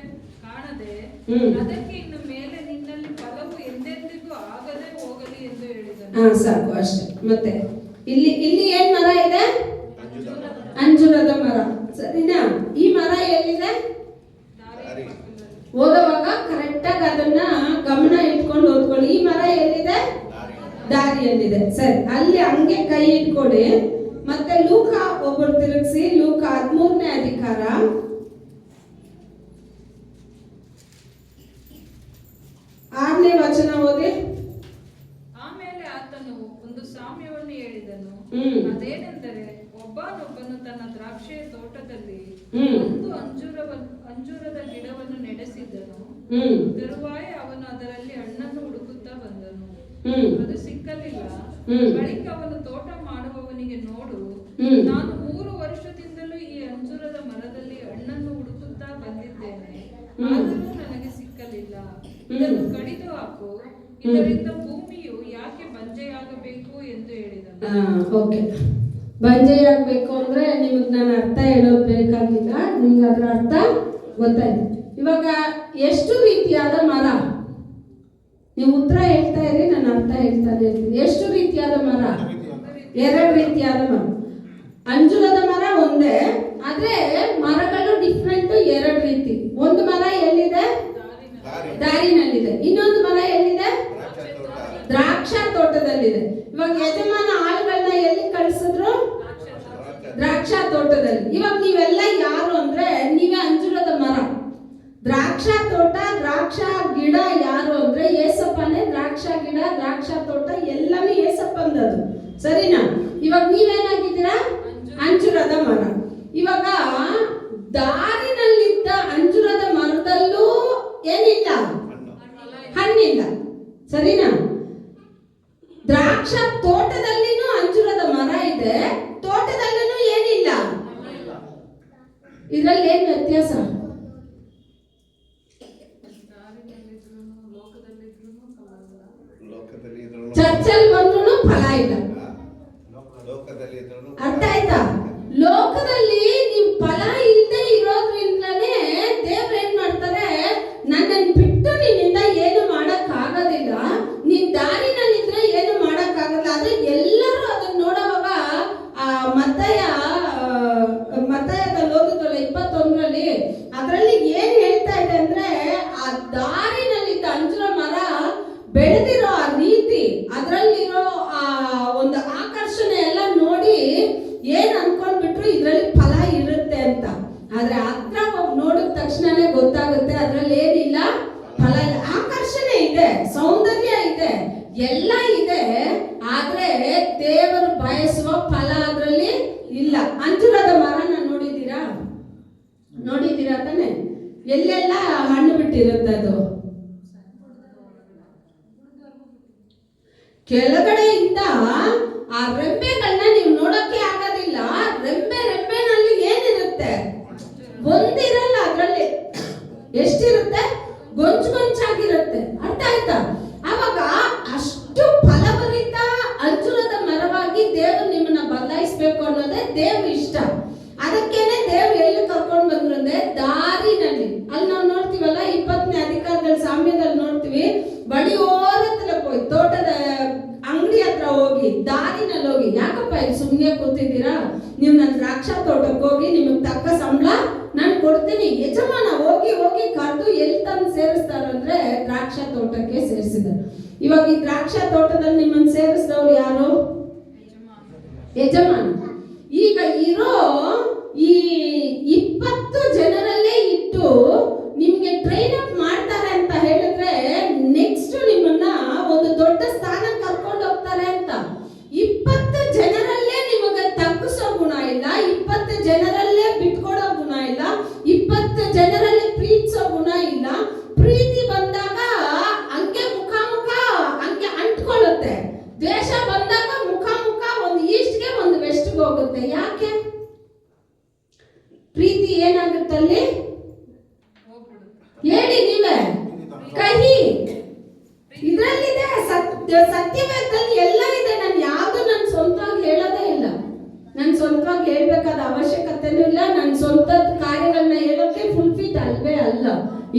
ಅದಕ್ಕೆ ಇನ್ನು ಮೇಲೆ ನಿನ್ನಲ್ಲಿ ಫಲವು ಎಂದೆಂದಿಗೂ ಆಗದೆ ಹೋಗಲಿ ಎಂದು ಹೇಳಿದನು. ಸಾಕು ಅಷ್ಟೇ. ಮತ್ತೆ ಇಲ್ಲಿ ಏನ್ ಮರ ಇದೆ? ಅಂಜೂರದ ಮರ, ಸರಿನಾ? ಈ ಮರ ಎಲ್ಲಿದೆ? ಓದುವಾಗ ಕರೆಕ್ಟ್ ಆಗಿ ಅದನ್ನ ಗಮನ ಇಟ್ಕೊಂಡು ಓದ್ಕೊಳ್ಳಿ. ಈ ಮರ ಎಲ್ಲಿದೆ? ದಾರಿಯಲ್ಲಿದೆ. ಸರಿ, ಅಲ್ಲಿ ಹಂಗೆ ಕೈ ಇಟ್ಕೊಡಿ. ಮತ್ತೆ ಲೂಕ ಒಬ್ಬರು ತಿರುಗಿಸಿ, ಲೂಕ 13ನೇ ಅಧಿಕಾರ 6ನೇ ವಚನ ಓದಿ. ಆಮೇಲೆ ಆತನು ಒಂದು ಸಾಮ್ಯವನ್ನು ಹೇಳಿದನು. ಅದೇನೆಂದರೆ, ಒಬ್ಬನೊಬ್ಬನು ತನ್ನ ದ್ರಾಕ್ಷಿಯ ತೋಟದಲ್ಲಿ ಒಂದು ಅಂಜೂರದ ಗಿಡವನ್ನು ನಡೆಸಿದ್ದನು. ತರುವಾಯ ಅವನು ಅದರಲ್ಲಿ ಹಣ್ಣನ್ನು ಹುಡುಕುತ್ತಾ ಬಂದನು, ಅದು ಸಿಕ್ಕಲಿಲ್ಲ. ಬಳಿಕ ಅವನು ತೋಟ ಮಾಡುವವನಿಗೆ, ನೋಡು, ನಾನು 3 ವರ್ಷದಿಂದಲೂ ಈ ಅಂಜೂರದ ಮರದಲ್ಲಿ ಹಣ್ಣನ್ನು ಹುಡುಕುತ್ತಾ ಬಂದಿದ್ದೇನೆ, ಆದರೂ ನನಗೆ ಸಿಕ್ಕಲಿಲ್ಲ. ಇದನ್ನು ಕಡಿದು ಹಾಕು, ಇದರಿಂದ ಭೂಮಿಯು ಯಾಕೆ ಬಂಜೆಯಾಗಬೇಕು ಎಂದು ಹೇಳಿದನು. ಓಕೆ, ಬಂಜೆಯಾಗಬೇಕು ಅಂದ್ರೆ ನಿಮಗೆ ನಾನು ಅರ್ಥ ಹೇಳೋದು ಬೇಕಾಗಿಲ್ಲ, ನಿಮ್ಗೆ ಅದರ ಅರ್ಥ ಗೊತ್ತಾಯ್ತು. ಇವಾಗ ಎಷ್ಟು ರೀತಿಯಾದ ಮರ? ನೀವು ಉತ್ತರ ಹೇಳ್ತಾ ಇರಿ, ನಾನು ಅರ್ಥ ಹೇಳ್ತಾನೆ ಇರ್ತೀನಿ. ಎಷ್ಟು ರೀತಿಯಾದ ಮರ? 2 ರೀತಿಯಾದ ಮರ. ಅಂಜೂರದ ಮರ ಒಂದೇ, ಆದ್ರೆ ಮರಗಳು ಡಿಫ್ರೆಂಟ್, 2 ರೀತಿ. ಒಂದು ಮರ ಎಲ್ಲಿದೆ? ದಾರಿನಲ್ಲಿದೆ. ಇನ್ನೊಂದು ಮರ ಎಲ್ಲಿದೆ? ದ್ರಾಕ್ಷಾ ತೋಟದಲ್ಲಿದೆ. ಇವಾಗ ಯಜಮಾನ ಆಳುಗಳನ್ನ ಎಲ್ಲಿ ಕಳಿಸಿದ್ರು? ದ್ರಾಕ್ಷಾ ತೋಟದಲ್ಲಿ. ಇವಾಗ ನೀವೆಲ್ಲ ಯಾರು ಅಂದ್ರೆ, ನೀವೇ ಅಂಜೂರದ ಮರ. ದ್ರಾಕ್ಷಾ ತೋಟ, ದ್ರಾಕ್ಷಾ ಗಿಡ ಯಾರು ಅಂದ್ರೆ ಏಸಪ್ಪನೇ. ದ್ರಾಕ್ಷಾ ಗಿಡ, ದ್ರಾಕ್ಷಾ ತೋಟ ಎಲ್ಲವೂ ಏಸಪ್ಪಂದದು, ಸರಿನಾ? ಇವಾಗ ನೀವೇನಾಗಿದ್ದೀರಾ? ಅಂಜೂರದ ಮರ. ಇವಾಗ ದಾರಿನಲ್ಲಿದ್ದ ಅಂಜೂರದ ಮರದಲ್ಲೂ ಏನಿಲ್ಲ? ಹಣ್ಣಿಲ್ಲ, ಸರಿನಾ? ದ್ರಾಕ್ಷಾ ತೋಟದಲ್ಲಿನೂ ಅಂಜೂರದ ಮರ ಇದೆ, ತೋಟದಲ್ಲೂ ಏನಿಲ್ಲ. ಇದ್ರಲ್ಲಿ ಏನ್ ವ್ಯತ್ಯಾಸ? ಚರ್ಚಲ್ಲಿ ಬಂದ್ರು ಫಲ ಇಲ್ಲ. ಅರ್ಥ ಆಯ್ತಾ? ಲೋಕದಲ್ಲಿ ನೀವು ಫಲ ಇಲ್ಲದೆ ಇರೋದ್ರಿಂದನೇ ದೇವ್ರು ಏನ್ ಮಾಡ್ತಾರೆ, ನನ್ನನ್ನು ಬಿಟ್ಟು ನಿನ್ನಿಂದ ಏನು ಮಾಡಕ್ ಆಗೋದಿಲ್ಲ, ನೀನ್ ದಾರಿನಲ್ಲಿದ್ರೆ ಏನು ಮಾಡಕ್ ಆಗಲ್ಲ. ಆದ್ರೆ ಎಲ್ಲರೂ ಅದನ್ನ ನೋಡುವಾಗ ಮತ್ತಾಯದಲ್ಲಿ ಓದುತ್ತಲ್ಲ 21ರಲ್ಲಿ, ಅದರಲ್ಲಿ ಏನ್ ಹೇಳ್ತಾ ಇದೆ ಅಂದ್ರೆ, ಆ ದಾರಿನಲ್ಲಿದ್ದ ಅಂಜೂರ ಮರ ಬೆಳೆದಿರೋ ಆ ರೀತಿ, ಅದರಲ್ಲಿರೋ ಆ ಒಂದು ಆಕರ್ಷಣೆ ಎಲ್ಲ ನೋಡಿ ಏನ್ ಅನ್ಕೊಂಡ್ಬಿಟ್ರು ಇದ್ರಲ್ಲಿ ಫಲ ಇರುತ್ತೆ ಅಂತ. ಆದ್ರೆ ಹತ್ರ ಹೋಗಿ ನೋಡಿದ ತಕ್ಷಣನೇ ಗೊತ್ತಾಗುತ್ತೆ ಅದ್ರಲ್ಲಿ ಏನಿಲ್ಲ, ಫಲ ಇಲ್ಲ. ಆಕರ್ಷಣೆ ಇದೆ, ಸೌಂದರ್ಯ ಇದೆ, ಎಲ್ಲ ಇದೆ, ಆದ್ರೆ ದೇವರು ಬಯಸುವ ಫಲ ಅದ್ರಲ್ಲಿ ಇಲ್ಲ. ಅಂಜೂರದ ಮರನ ನೋಡಿದ್ದೀರಾ ತಾನೆ? ಎಲ್ಲೆಲ್ಲ ಹಣ್ಣು ಬಿಟ್ಟಿರುತ್ತೆ ಅದು. ಕೆಳಗಡೆಯಿಂದ ಆ ರೆಂಬೆಗಳನ್ನ ನೀವು ನೋಡಕ್ಕೆ ಆಗೋದಿಲ್ಲ. ರೆಂಬೆನಲ್ಲಿ ಏನಿರುತ್ತೆ? ಒಂದಿರಲ್ಲ, ಅದ್ರಲ್ಲಿ ಎಷ್ಟಿರುತ್ತೆ? ಗೊಂಚಾಗಿರುತ್ತೆ. ಅರ್ಥ ಆಯ್ತಾ? ಅವಾಗ ಅಷ್ಟು ಫಲಭರಿತ ಅಂಜೂರದ ಮರವಾಗಿ ದೇವರು ನಿಮ್ಮನ್ನ ಬದಲಾಯಿಸ್ಬೇಕು ಅನ್ನೋದೇ ದೇವ್ರ ಇಷ್ಟ. ಅದಕ್ಕೇನೆ ದೇವ್ರು ಎಲ್ಲಿ ಕರ್ಕೊಂಡು ಬಂದ್ರು ಅಂದ್ರೆ ದಾರಿನಲ್ಲಿ. ಅಲ್ಲಿ ನಾವು ನೋಡ್ತೀವಲ್ಲ 20ನೇ ಅಧಿಕಾರದಲ್ಲಿ ಸಾಮ್ಯದಲ್ಲಿ ನೋಡ್ತೀವಿ, ಬಳಿ ಓರತ್ರ ಹೋಗಿ ತೋಟದ ಅಂಗಡಿ ಹತ್ರ ಹೋಗಿ ದಾರಿನಲ್ಲಿ ಹೋಗಿ, ಯಾಕಪ್ಪ ಇಲ್ಲಿ ಸುಮ್ಮನೆ ಕೂತಿದ್ದೀರಾ, ನೀವು ನನ್ನ ದ್ರಾಕ್ಷಾ ತೋಟಕ್ಕೆ ಹೋಗಿ ನಿಮಗೆ ತಕ್ಕ ಸಂಬಳ ನಾನು ಕೊಡ್ತೀನಿ. ಯಜಮಾನ ಹೋಗಿ ಹೋಗಿ ಕರೆದು ಎಲ್ಲಿ ತಂದು ಸೇರಿಸ್ತಾರಂದ್ರೆ ದ್ರಾಕ್ಷಾ ತೋಟಕ್ಕೆ ಸೇರಿಸಿದ್ದಾರೆ. ಇವಾಗ ಈ ದ್ರಾಕ್ಷಾ ತೋಟದಲ್ಲಿ ನಿಮ್ಮನ್ನು ಸೇರಿಸಿದವ್ರು ಯಾರು? ಯಜಮಾನ. ಈಗ ಇರೋ ಈ 20 ಜನರಲ್ಲೇ ಇಟ್ಟು ನಿಮ್ಗೆ ಟ್ರೈನ್ ಅಪ್ ಮಾಡ್ತಾರೆ ಅಂತ ಹೇಳಿದ್ರೆ ನೆಕ್ಸ್ಟ್ ನಿಮ್ಮನ್ನ ಒಂದು ದೊಡ್ಡ ಸ್ಥಾನಕ್ಕೆ ಕರ್ಕೊಂಡು ಹೋಗ್ತಾರೆ ಅಂತ. 20 ಜನರಲ್ಲೇ ನಿಮಗೆ ತಗ್ಗಿಸೋ ಗುಣ ಇಲ್ಲ, 20 ಜನರಲ್ಲೇ ಬಿಟ್ಕೊಡೋ ಗುಣ ಇಲ್ಲ, 20 ಜನರಲ್ಲಿ ಪ್ರೀತಿಸೋ ಗುಣ ಇಲ್ಲ. ಪ್ರೀತಿ ಬಂದಾಗ ಹಂಗೆ ಮುಖಾಮುಖ ಹಂಗೆ ಅಂಟ್ಕೊಳ್ಳುತ್ತೆ. ದ್ವೇಷ ಬಂದಾಗ ಮುಖಾಮುಖ ಒಂದು ಈಸ್ಟ್ಗೆ ಒಂದು ವೆಸ್ಟ್ಗೆ ಹೋಗುತ್ತೆ. ಯಾಕೆ? ಪ್ರೀತಿ ಏನಾಗುತ್ತಲ್ಲಿ ಹೇಳಿ ನೀವೇ? ಕಹಿ. ಇದ್ರಲ್ಲಿದೆ ಸತ್ಯವೇದದಲ್ಲಿ ಎಲ್ಲ ಇದೆ. ನಾನು ಯಾವುದು ನನ್ನ ಸ್ವಂತವಾಗಿ ಹೇಳೋದೇ ಇಲ್ಲ. ನನ್ನ ಸ್ವಂತವಾಗಿ ಹೇಳ್ಬೇಕಾದ ಅವಶ್ಯಕತೆನೂ ಇಲ್ಲ. ನನ್ನ ಸ್ವಂತ ಕಾರ್ಯಗಳನ್ನ ಹೇಳೋಕೆ ಫುಲ್ಫಿಟ್ ಅಲ್ವೇ ಅಲ್ಲ.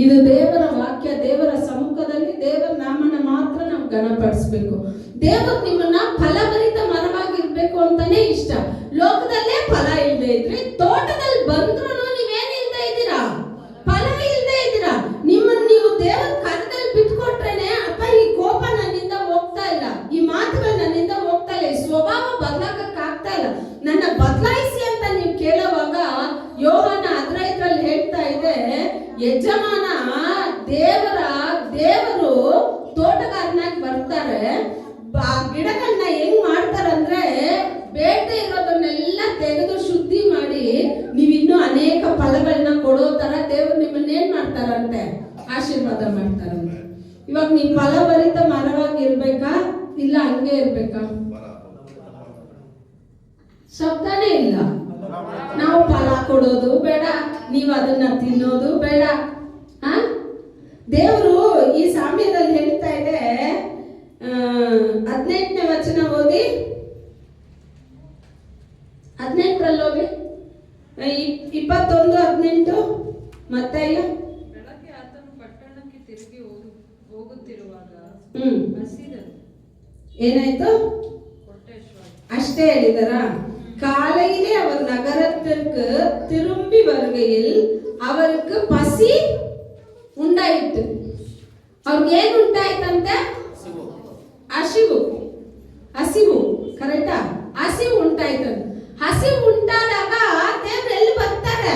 ಇದು ದೇವರ ವಾಕ್ಯ. ದೇವರ ಸಮ್ಮುಖದಲ್ಲಿ ದೇವರ ನಾಮನ ಮಾತ್ರ ನಾವು ಗಣಪಡಿಸ್ಬೇಕು. ದೇವರು ನಿಮ್ಮನ್ನ ಫಲಭರಿತ ಮರವಾಗಿರ್ಬೇಕು ಅಂತಾನೆ ಇಷ್ಟ. ಲೋಕದಲ್ಲೇ ಫಲ ಇಲ್ಲದೆ ಇದ್ರಿ ತೋಟದಲ್ಲಿ ಬಂದ್ರು ನೀವೇನ್ ಇಲ್ದೇ ಇದ್ದೀರಾ? ಫಲ ಇಲ್ಲದೆ ಇದ್ದೀರಾ. ನಿಮ್ಮನ್ನ ನೀವು ದೇವರ ಕರದಲ್ಲಿ ಬಿಟ್ಕೊಟ್ರೇನೆ ಅಪ್ಪ ಈ ಕೋಪ ನನ್ನಿಂದ ಹೋಗ್ತಾ ಇಲ್ಲ, ಈ ಮಾತುಗಳು ನನ್ನಿಂದ ಹೋಗ್ತಾ ಇಲ್ಲ, ಈ ಸ್ವಭಾವ ಬದಲಾಗಕ್ಕೆ ಆಗ್ತಾ ಇಲ್ಲ, ನನ್ನ ಬದಲಾಯಿಸಿ ಅಂತ ನೀವು ಕೇಳುವಾಗ ಯೋಹಾನ 15ರಲ್ಲಿ ಹೇಳ್ತಾ ಇದೆ, ಯಜಮಾನ ದೇವರು ತೋಟಗಾರನಾಗಿ ಬರ್ತಾರೆ. ಗಿಡಗಳನ್ನ ಹೆಂಗ್ ಮಾಡ್ತಾರಂದ್ರೆ ಬೇಡದೆ ಇರೋದನ್ನೆಲ್ಲ ತೆಗೆದು ಶುದ್ಧಿ ಮಾಡಿ ನೀವಿನ್ನೂ ಅನೇಕ ಫಲಗಳನ್ನ ಕೊಡೋ ತರ ದೇವರು ನಿಮ್ಮನ್ನ ಏನ್ ಮಾಡ್ತಾರಂತೆ? ಆಶೀರ್ವಾದ ಮಾಡ್ತಾರಂತೆ. ಇವಾಗ ನೀವು ಫಲಭರಿತ ಮರವಾಗಿ ಇರ್ಬೇಕಾ ಇಲ್ಲ ಹಂಗೆ ಇರ್ಬೇಕಾ? ಶಬ್ದನೇ ಇಲ್ಲ. ನಾವು ಫಲ ಕೊಡೋದು ಬೇಡ, ನೀವು ಅದನ್ನ ತಿನ್ನೋದು ಬೇಡ. ದೇವರು ಈ ಸಾಮ್ಯದಲ್ಲಿ ಹೇಳ್ತಾ ಇದೆ, 18ನೇ ವಚನ ಓದಿ, 18ರಲ್ಲಿ ಹೋಗಿ, 21:18 ಮತ್ತಾಯ. ಬೆಳಗ್ಗೆ ಆತನು ಪಟ್ಟಣಕ್ಕೆ ತಿರುಗಿ ಹೋಗುತ್ತಿರುವಾಗ ಹಸಿದನು. ಏನಾಯ್ತು? அஷ்டே எழுதுறா. காலையிலே அவர் நகரத்திற்கு திரும்பி வருகையில் அவருக்கு பசி ಉಂಟಾಯಿತು. ಅವ್ರಿಗೆ ಏನು ಉಂಟಾಯ್ತಂತೆ? ಹಸಿವು. ಕರೆಕ್ಟಾ? ಹಸಿವು ಉಂಟಾಯ್ತು. ಹಸಿವು ಉಂಟಾದಾಗ ದೇವ್ರು ಎಲ್ಲಿ ಬರ್ತಾರೆ?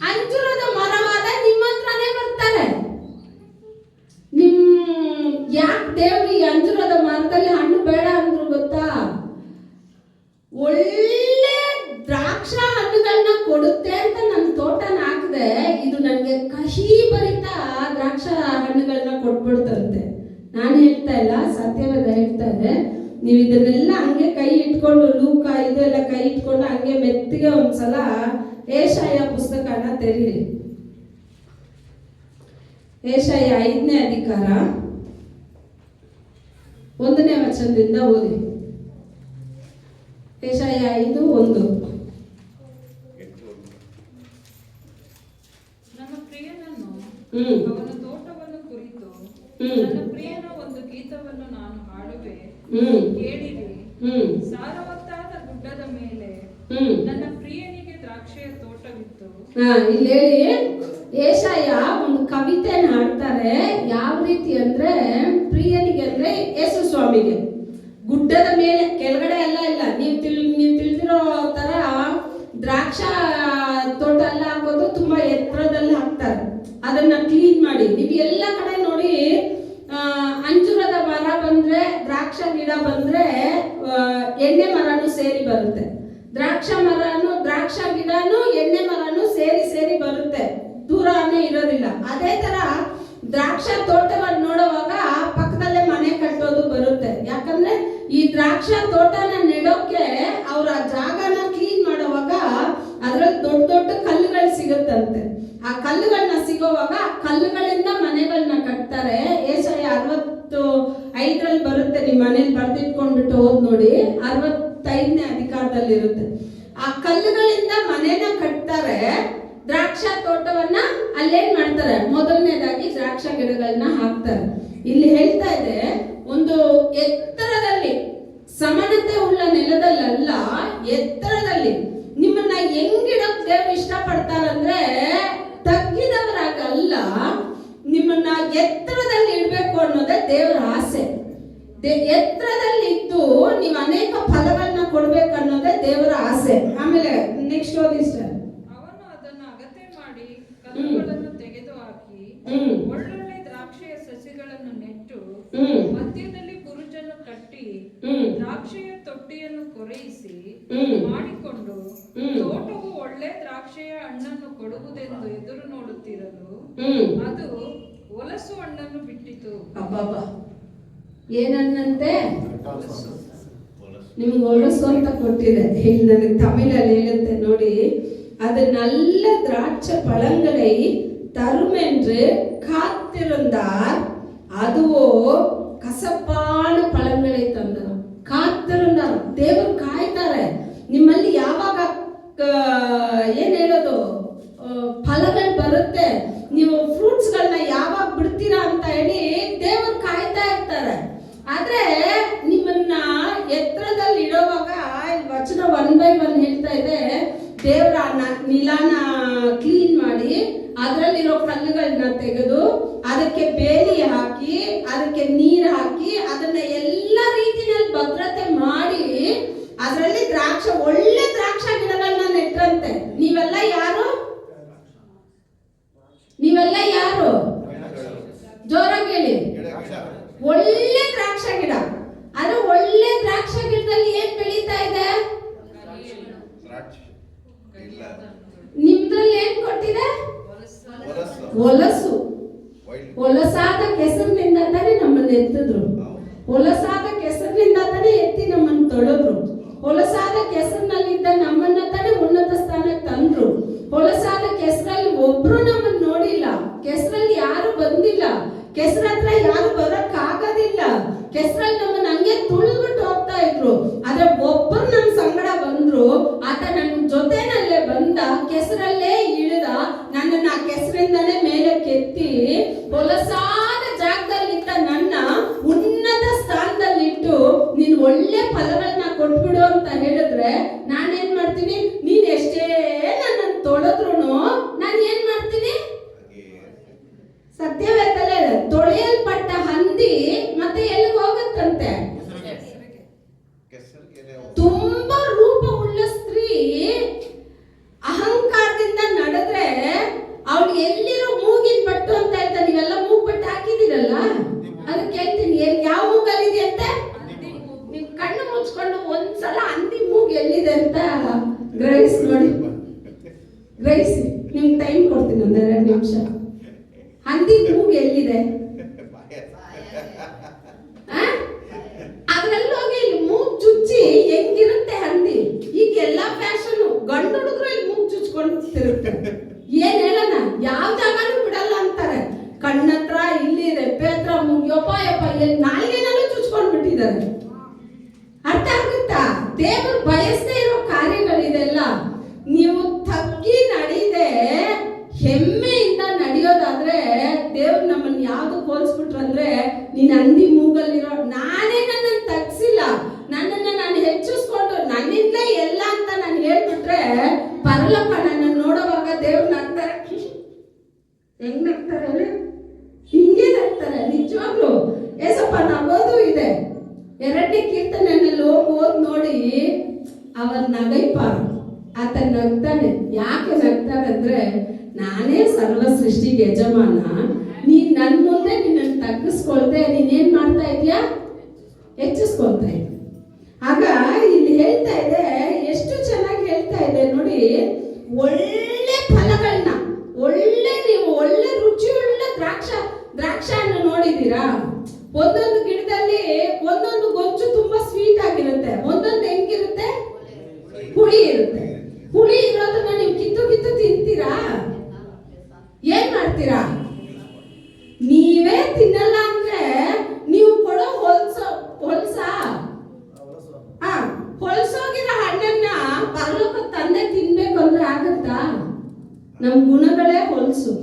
ಅಂಜೂರದ ಮರವಾದ ನಿಮ್ಮ ಹತ್ರನೇ ಬರ್ತಾರೆ. ಯಾಕೆ ದೇವ್ರು ಈ ಅಂಜೂರದ ಮರದಲ್ಲಿ ಹಣ್ಣು ಬೇಡ ಅಂದ್ರು ಗೊತ್ತಾ? ಒಳ್ಳೆ ದ್ರಾಕ್ಷಾ ಹಣ್ಣುಗಳನ್ನ ಕೊಡುತ್ತೆ ಅಂತ ನನ್ನ ತೋಟನ ಹಾಕಿದೆ, ಇದು ನನಗೆ ಕಹಿ ಭರಿತ ದ್ರಾಕ್ಷಾ ಹಣ್ಣುಗಳನ್ನ ಕೊಟ್ಬಿಡ್ತಂತೆ. ನಾನು ಹೇಳ್ತಾ ಇಲ್ಲ, ಸತ್ಯವೇದ ಹೇಳ್ತಾ ಇದೆ. ನೀವು ಇದನ್ನೆಲ್ಲ ಹಂಗೆ ಕೈ ಇಟ್ಕೊಂಡು ಲೂಕ ಇದೆಲ್ಲ ಕೈ ಇಟ್ಕೊಂಡು ಹಂಗೆ ಮೆತ್ತಿಗೆ ಒಂದ್ಸಲ ಏಷಾಯ ಪುಸ್ತಕನ ತೆರೀರಿ. ಏಷಾಯ 5ನೇ ಅಧಿಕಾರ 1ನೇ ವಚನದಿಂದ ಓದಿ. ಏಷಾಯ 5:1. ನನ್ನ ಪ್ರಿಯನನ್ನು ಅವನ ತೋಟವನ್ನು ಕುರಿತು ನನ್ನ ಪ್ರಿಯನ ಒಂದು ಗೀತವನ್ನು ನಾನು ಹಾಡುವೆ, ಕೇಳಿರಿ. ಸಾರವತ್ತಾದ ಗುಡ್ಡದ ಮೇಲೆ ನನ್ನ ಪ್ರಿಯನಿಗೆ ದ್ರಾಕ್ಷಿಯ ತೋಟವಿತ್ತು. ಇಲ್ಲಿ ಹೇಳಿ, ಏಷಾಯ ಒಂದು ಕವಿತೆನ ಹಾಡ್ತಾರೆ. ಯಾವ ರೀತಿ ಅಂದ್ರೆ, ಪ್ರಿಯನಿಗೆ ಅಂದ್ರೆ ಯೇಸು ಸ್ವಾಮಿಗೆ ಗುಡ್ಡದ ಮೇಲೆ, ಕೆಳಗಡೆ ಎಲ್ಲ ಇಲ್ಲ. ನೀವು ತಿಳಿದಿರೋ ತರ ದ್ರಾಕ್ಷಾ ತೋಟ ಎಲ್ಲ ಹಾಕೋದು ತುಂಬಾ ಎತ್ತರದಲ್ಲಿ ಹಾಕ್ತಾರೆ. ಅದನ್ನ ಕ್ಲೀನ್ ಮಾಡಿ ನೀವು ಎಲ್ಲ ಕಡೆ ನೋಡಿ. ಅಂಜೂರದ ಮರ ಬಂದ್ರೆ, ದ್ರಾಕ್ಷಾ ಗಿಡ ಬಂದ್ರೆ ಎಣ್ಣೆ ಮರನು ಸೇರಿ ಬರುತ್ತೆ. ದ್ರಾಕ್ಷಾ ಗಿಡನು ಎಣ್ಣೆ ಮರನು ಸೇರಿ ಬರುತ್ತೆ, ದೂರನೇ ಇರೋದಿಲ್ಲ. ಅದೇ ತರ ದ್ರಾಕ್ಷಾ ತೋಟವನ್ನು ನೋಡುವಾಗ ಪಕ್ಕದಲ್ಲೇ ಮನೆ ಕಟ್ಟೋದು ಬರುತ್ತೆ. ಯಾಕಂದ್ರೆ ಈ ದ್ರಾಕ್ಷಾ ತೋಟನ ನೆಡೋಕೆ ಅವ್ರ ಜಾಗನ ಕ್ಲೀನ್ ಮಾಡುವಾಗ ಅದ್ರಲ್ಲಿ ದೊಡ್ಡ ಕಲ್ಲುಗಳು ಸಿಗುತ್ತಂತೆ. ಆ ಕಲ್ಲುಗಳನ್ನ ಸಿಗೋವಾಗ ಕಲ್ಲುಗಳಿಂದ ಮನೆಗಳನ್ನ ಕಟ್ತಾರೆ. ಏಷಾಯ 65ರಲ್ಲಿ ಬರುತ್ತೆ. ನಿಮ್ಮ ಮನೇಲಿ ಬರ್ದಿಟ್ಕೊಂಡ್ಬಿಟ್ಟು ಓದ್ ನೋಡಿ. 65ನೇ ಅಧಿಕಾರದಲ್ಲಿ ಇರುತ್ತೆ. ಆ ಕಲ್ಲುಗಳಿಂದ ಮನೆನ ಕಟ್ತಾರೆ. ದ್ರಾಕ್ಷಾ ತೋಟವನ್ನ ಅಲ್ಲೇನ್ ಮಾಡ್ತಾರೆ? ಮೊದಲನೇದಾಗಿ ದ್ರಾಕ್ಷಾ ಗಿಡಗಳನ್ನ ಹಾಕ್ತಾರೆ. ಇಲ್ಲಿ ಹೇಳ್ತಾ ಇದೆ, ಒಂದು ಎತ್ತರದಲ್ಲಿ ಸಮಾನತೆ ಉಳ್ಳ ನೆಲದಲ್ಲ, ಎತ್ತರದಲ್ಲಿ. ನಿಮ್ಮನ್ನ ಹೆಂಗಿಡಕ್ ದೇವ್ರು ಇಷ್ಟಪಡ್ತಾರಂದ್ರೆ ತಗ್ಗಿದವರಾಗಲ್ಲ, ನಿಮ್ಮನ್ನ ಎತ್ತರದಲ್ಲಿ ಇಡ್ಬೇಕು ಅನ್ನೋದೇ ದೇವರ ಆಸೆ. ಎತ್ತರದಲ್ಲಿ ಇದ್ದು ನೀವು ಅನೇಕ ಫಲಗಳನ್ನ ಕೊಡ್ಬೇಕು ಅನ್ನೋದೇ ದೇವರ ಆಸೆ. ಆಮೇಲೆ ನೆಕ್ಸ್ಟ್ ಓದಿ ಸರ್. ಅವನು ಅದನ್ನು ಅಗತ್ಯ ಮಾಡಿ ಕಲ್ಲುಗಳನ್ನು ತೆಗೆದು ಹಾಕಿ ಒಳ್ಳೊಳ್ಳೆ ದ್ರಾಕ್ಷಿಯ ಸಸಿಗಳನ್ನು ನೆಟ್ಟು ಮಧ್ಯದಲ್ಲಿ ಬುರುಜನ್ನು ಕಟ್ಟಿ ದ್ರಾಕ್ಷಿಯ ತೊಟ್ಟಿಯನ್ನು ಕೊರೆಯಿಸಿ ಮಾಡಿಕೊಂಡು ತೋಟವು ಒಳ್ಳೆ ದ್ರಾಕ್ಷಿಯ ಹಣ್ಣನ್ನು ಕೊಡುವುದೆಂದು ಎದುರು ನೋಡುತ್ತಿರಲು ಅದು ಹೊಲಸು ಹಣ್ಣನ್ನು ಬಿಟ್ಟಿತು. ಅಬ್ಬಬ್ಬಾ, ಏನನ್ನಂತೆ? ನಿಮ್ಗೆ ಹೊಲಸು ಅಂತ ಕೊಟ್ಟಿದೆ. ಇಲ್ಲಿ ನನಗೆ ತಮಿಳಲ್ಲಿ ಹೇಳುತ್ತೆ ನೋಡಿ, அது நல்ல திராட்சை பழங்களை தரும் என்று காத்திருந்தார், அதுவோ ಕಸಪಾನ ಫಲங்களை ತಂದರು. ಕಾத்திருந்தாರ, ದೇವರು ಕಾಯ್ತಾರೆ. ನಿಮ್ಮಲ್ಲಿ ಯಾವಾಗ ಏನ್ ಹೇಳೋದು ಫಲಗಳು ಬರುತ್ತೆ, ನೀವು ಫ್ರೂಟ್ಸ್ಗಳನ್ನ ಯಾವಾಗ ಬಿಡ್ತೀರಾ ಅಂತ ಹೇಳಿ ದೇವರು ಕಾಯ್ತಾ ಇರ್ತಾರೆ. ಆದ್ರೆ ನಿಮ್ಮನ್ನ ಎತ್ತರದಲ್ಲಿ ಇಡೋವಾಗ ವಚನ 1 by 1 ಹೇಳ್ತಾ ಇದೆ, ದೇವರ ನಿಲಾನ ಕ್ಲೀನ್ ಮಾಡಿ ಅದರಲ್ಲಿರೋ ಕಲ್ಲುಗಳನ್ನ ತೆಗೆದು ಅದಕ್ಕೆ ಬೇಲಿ ಹಾಕಿ ಅದಕ್ಕೆ ನೀರು ಹಾಕಿ ಅದನ್ನ ಎಲ್ಲ ರೀತಿಯಲ್ಲಿ ಭದ್ರತೆ ಮಾಡಿ ಅದರಲ್ಲಿ ಒಳ್ಳೆ ದ್ರಾಕ್ಷ ಗಿಡಗಳನ್ನ ನೆಟ್ರಂತೆ. ನೀವೆಲ್ಲ ಯಾರು? ಜೋರಾಗಿ ಹೇಳಿ. ಒಳ್ಳೆ ದ್ರಾಕ್ಷ ಗಿಡ. ಅದು ಒಳ್ಳೆ ದ್ರಾಕ್ಷ ಗಿಡದಲ್ಲಿ ಏನ್ ಬೆಳೀತಾ ಇದೆ? ನಿಮ್ದ್ರಲ್ಲಿ ಏನ್ ಕೊಟ್ಟಿದೆ? ಹೊಲಸು. ಹೊಲಸಾದ ಕೆಸರಿನಿಂದ ತಾನೇ ನಮ್ಮನ್ನ ಎತ್ತಿದ್ರು. ಹೊಲಸಾದ ಕೆಸರಿನಿಂದ ತಾನೇ ಎತ್ತಿ ನಮ್ಮನ್ನ ತೊಳೆದ್ರು. ಹೊಲಸಾದ ಕೆಸರಿನಲ್ಲಿದ್ದ ನಮ್ಮನ್ನ ತಾನೇ ಉನ್ನತ ಸ್ಥಾನಕ್ಕೆ ತಂದ್ರು. ಹೊಲಸಾದ ಕೆಸರಲ್ಲಿ ಒಬ್ರು ನಮ್ಮನ್ನ ನೋಡಿಲ್ಲ, ಕೆಸರಲ್ಲಿ ಯಾರು ಬಂದಿಲ್ಲ, ಕೆಸರ ಹತ್ರ ಯಾರು ಬರಕ್ ಆಗೋದಿಲ್ಲ. ಕೆಸರಲ್ಲಿ ನಮ್ಮನ್ನ ಹಂಗೆ ತುಳಿದ್ಬಿಟ್ಟು ಹೋಗ್ತಾ ಇದ್ರು. ಆದ್ರೆ ಒಬ್ಬರು ನಮ್ ಸಂಗಡ ಬಂದ್ರು, ಆತ ನನ್ನ ಜೊತೆನಲ್ಲೇ ಬಂದ, ಕೆಸರಲ್ಲೇ ಇಳಿದ, ನನ್ನನ್ನ ಆ ಕೆಸರಿಂದಾನೇ ಮೇಲೆ ಕೆತ್ತಿ ಹೊಲಸಾದ ಜಾಗದಲ್ಲಿದ್ದ ನನ್ನ ಉನ್ನತ ಸ್ಥಾನದಲ್ಲಿಟ್ಟು ನೀನ್ ಒಳ್ಳೆ ಫಲಗಳನ್ನ ಕೊಟ್ಬಿಡು ಅಂತ ಹೇಳಿದ್ರೆ ನಾನೇನ್ ಮಾಡ್ತೀನಿ? ನೀನ್ ಎಷ್ಟೇ ನನ್ನ ತೊಳೆದ್ರು ನಾನು ಏನ್ ಮಾಡ್ತೀನಿ? ಸತ್ಯವೇದಲ್ಲೇ ತೊಳೆಯಲ್ಪಟ್ಟ ಹಂದಿ ಮತ್ತೆ ಎಲ್ಲಿಗೆ ಹೋಗುತ್ತಂತೆ? ತುಂಬಾ ರೂಪವುಳ್ಳ ಸ್ತ್ರೀ ಅಹಂಕಾರದಿಂದ ನಡೆದ್ರೆ ಅವಳು ಎಲ್ಲಿರೋ ಮೂಗಿನ ಬಟ್ಟು ಅಂತ ಹೇಳ್ತಾ. ನೀವೆಲ್ಲ ಮೂಗ್ ಬಟ್ಟು ಹಾಕಿದಿರಲ್ಲ, ಅದಕ್ಕೆ ಹೇಳ್ತೀನಿ, ಯಾವ ಮೂಗಲ್ಲಿದೆ ಅಂತ ನೀವು ಕಣ್ಣು ಮುಚ್ಕೊಂಡು ಒಂದ್ಸಲ ಹಂದಿ ಮೂಗ್ ಎಲ್ಲಿದೆ ಅಂತ ಗ್ರಹಿಸಿ ನೋಡಿ. ಗ್ರಹಿಸಿ, ನಿಮ್ಗೆ ಟೈಮ್ ಕೊಡ್ತೀನಿ, 1-2 ನಿಮಿಷ. ಹಂದಿ ಮೂಗು ಎಲ್ಲಿದೆ? ಅದ್ರಲ್ಲಿ ಹೋಗಿ ಮೂಗ್ ಚುಚ್ಚಿ ಹೆಂಗಿರುತ್ತೆ ಹಂದಿ. ಈಗ ಎಲ್ಲಾ ಫ್ಯಾಷನ್, ಗಂಡು ಹುಡುಗರು ಇಲ್ಲಿ ಮೂಗ್ ಚುಚ್ಕೊಂಡು ತಿರುಗುತ್ತೆ. ಏನ್ ಹೇಳೋಣ, ಯಾವ ಜಾಗನೂ ಬಿಡಲ್ಲ ಅಂತಾರೆ. ಕಣ್ಣತ್ರ, ಇಲ್ಲಿ ರೆಪ್ಪೆ ಹತ್ರ ಮೂಗ್ ಯಪ್ಪ ನಾಲ್ಗೇನಲ್ಲೂ ಚುಚ್ಕೊಂಡ್ ಬಿಟ್ಟಿದ್ದಾರೆ. ಅರ್ಥ ಆಗುತ್ತಾ? ದೇವರು ಬಯಸದೇ ಇರೋ ಕಾರ್ಯಗಳಿದೆಲ್ಲ. ನೀವು ತಗ್ಗಿ ನಡೀದೆ ಹೆಮ್ಮೆಯಿಂದ ನಡೆಯೋದಾದ್ರೆ ದೇವ್ರು ನಮ್ಮನ್ನ ಯಾವ್ದು ಹೋಲಿಸ್ಬಿಟ್ರಂದ್ರೆ, ನೀನ್ ಹಂದಿ ಮೂಗಲ್ಲಿರೋ, ನಾನೇ ನನ್ನನ್ನು ತಗ್ಸಿಲ್ಲ, ನನ್ನನ್ನ ನಾನು ಹೆಚ್ಚಿಸ್ಕೊಂಡು ನನ್ನಿಂದಲೇ ಎಲ್ಲ ಅಂತ ನಾನು ಹೇಳ್ಬಿಟ್ರೆ ಪರಲೋಕ ನನ್ನ ನೋಡುವಾಗ ದೇವ್ರು ನಗ್ತಾರೆ. ಹೆಂಗ್ ನಗ್ತಾರೆ? ಹಿಂಗೆ ನಗ್ತಾರೆ ನಿಜವಾಗ್ಲು. ಏಸಪ್ಪ ನಗೋದು ಇದೆ. 2ನೇ ಕೀರ್ತನೆಯಲ್ಲಿ ಓದ್ ನೋಡಿ, ಅವರ್ ನಗೈಪ, ಆತ ನಗ್ತಾನೆ. ಯಾಕೆ ನಗ್ತಾನೆ ಅಂದ್ರೆ, ನಾನೇ ಸರ್ವ ಸೃಷ್ಟಿಗೆ ಯಜಮಾನ, ನೀನ್ ನನ್ ಮುಂದೆ ನಿನ್ನನ್ನು ತಗ್ಗಿಸ್ಕೊಳ್ದೆ ನೀನೇನ್ ಮಾಡ್ತಾ ಇದೀಯಾ? ಹೆಚ್ಚಿಸ್ಕೊಳ್ತಾ ಇದ್ದೆ. ಆಗ ಇಲ್ಲಿ ಹೇಳ್ತಾ ಇದೆ, ಎಷ್ಟು ಚೆನ್ನಾಗಿ ಹೇಳ್ತಾ ಇದೆ ನೋಡಿ, ಒಳ್ಳೆ ಫಲಗಳನ್ನ, ನೀವು ಒಳ್ಳೆ ರುಚಿಯುಳ್ಳ ದ್ರಾಕ್ಷನ್ನು ನೋಡಿದೀರಾ? ಒಂದೊಂದು ಗಿಡದಲ್ಲಿ ಒಂದೊಂದು ಗೊಂಚು ತುಂಬಾ ಸ್ವೀಟ್ ಆಗಿರುತ್ತೆ, ಒಂದೊಂದು ಹೆಂಗಿರುತ್ತೆ? ಹುಳಿ ಇರುತ್ತೆ. ಹುಳಿ ಇರೋದನ್ನ ನೀವು ಕಿತ್ತು ತಿಂತೀರಾ? ಏನ್ ಮಾಡ್ತೀರಾ? ನೀವೇ ತಿನ್ನಲ್ಲ ಅಂದ್ರೆ ನೀವು ಕೊಡೋ ಹೊಲ್ಸೋಗಿರೋ ಹಣ್ಣನ್ನ ಪರಲೋಕ ತಂದೆ ತಿನ್ಬೇಕು ಅಂದ್ರೆ ಆಗತ್ತಾ? ನಮ್ ಗುಣಗಳೇ ಹೊಲ್ಸು.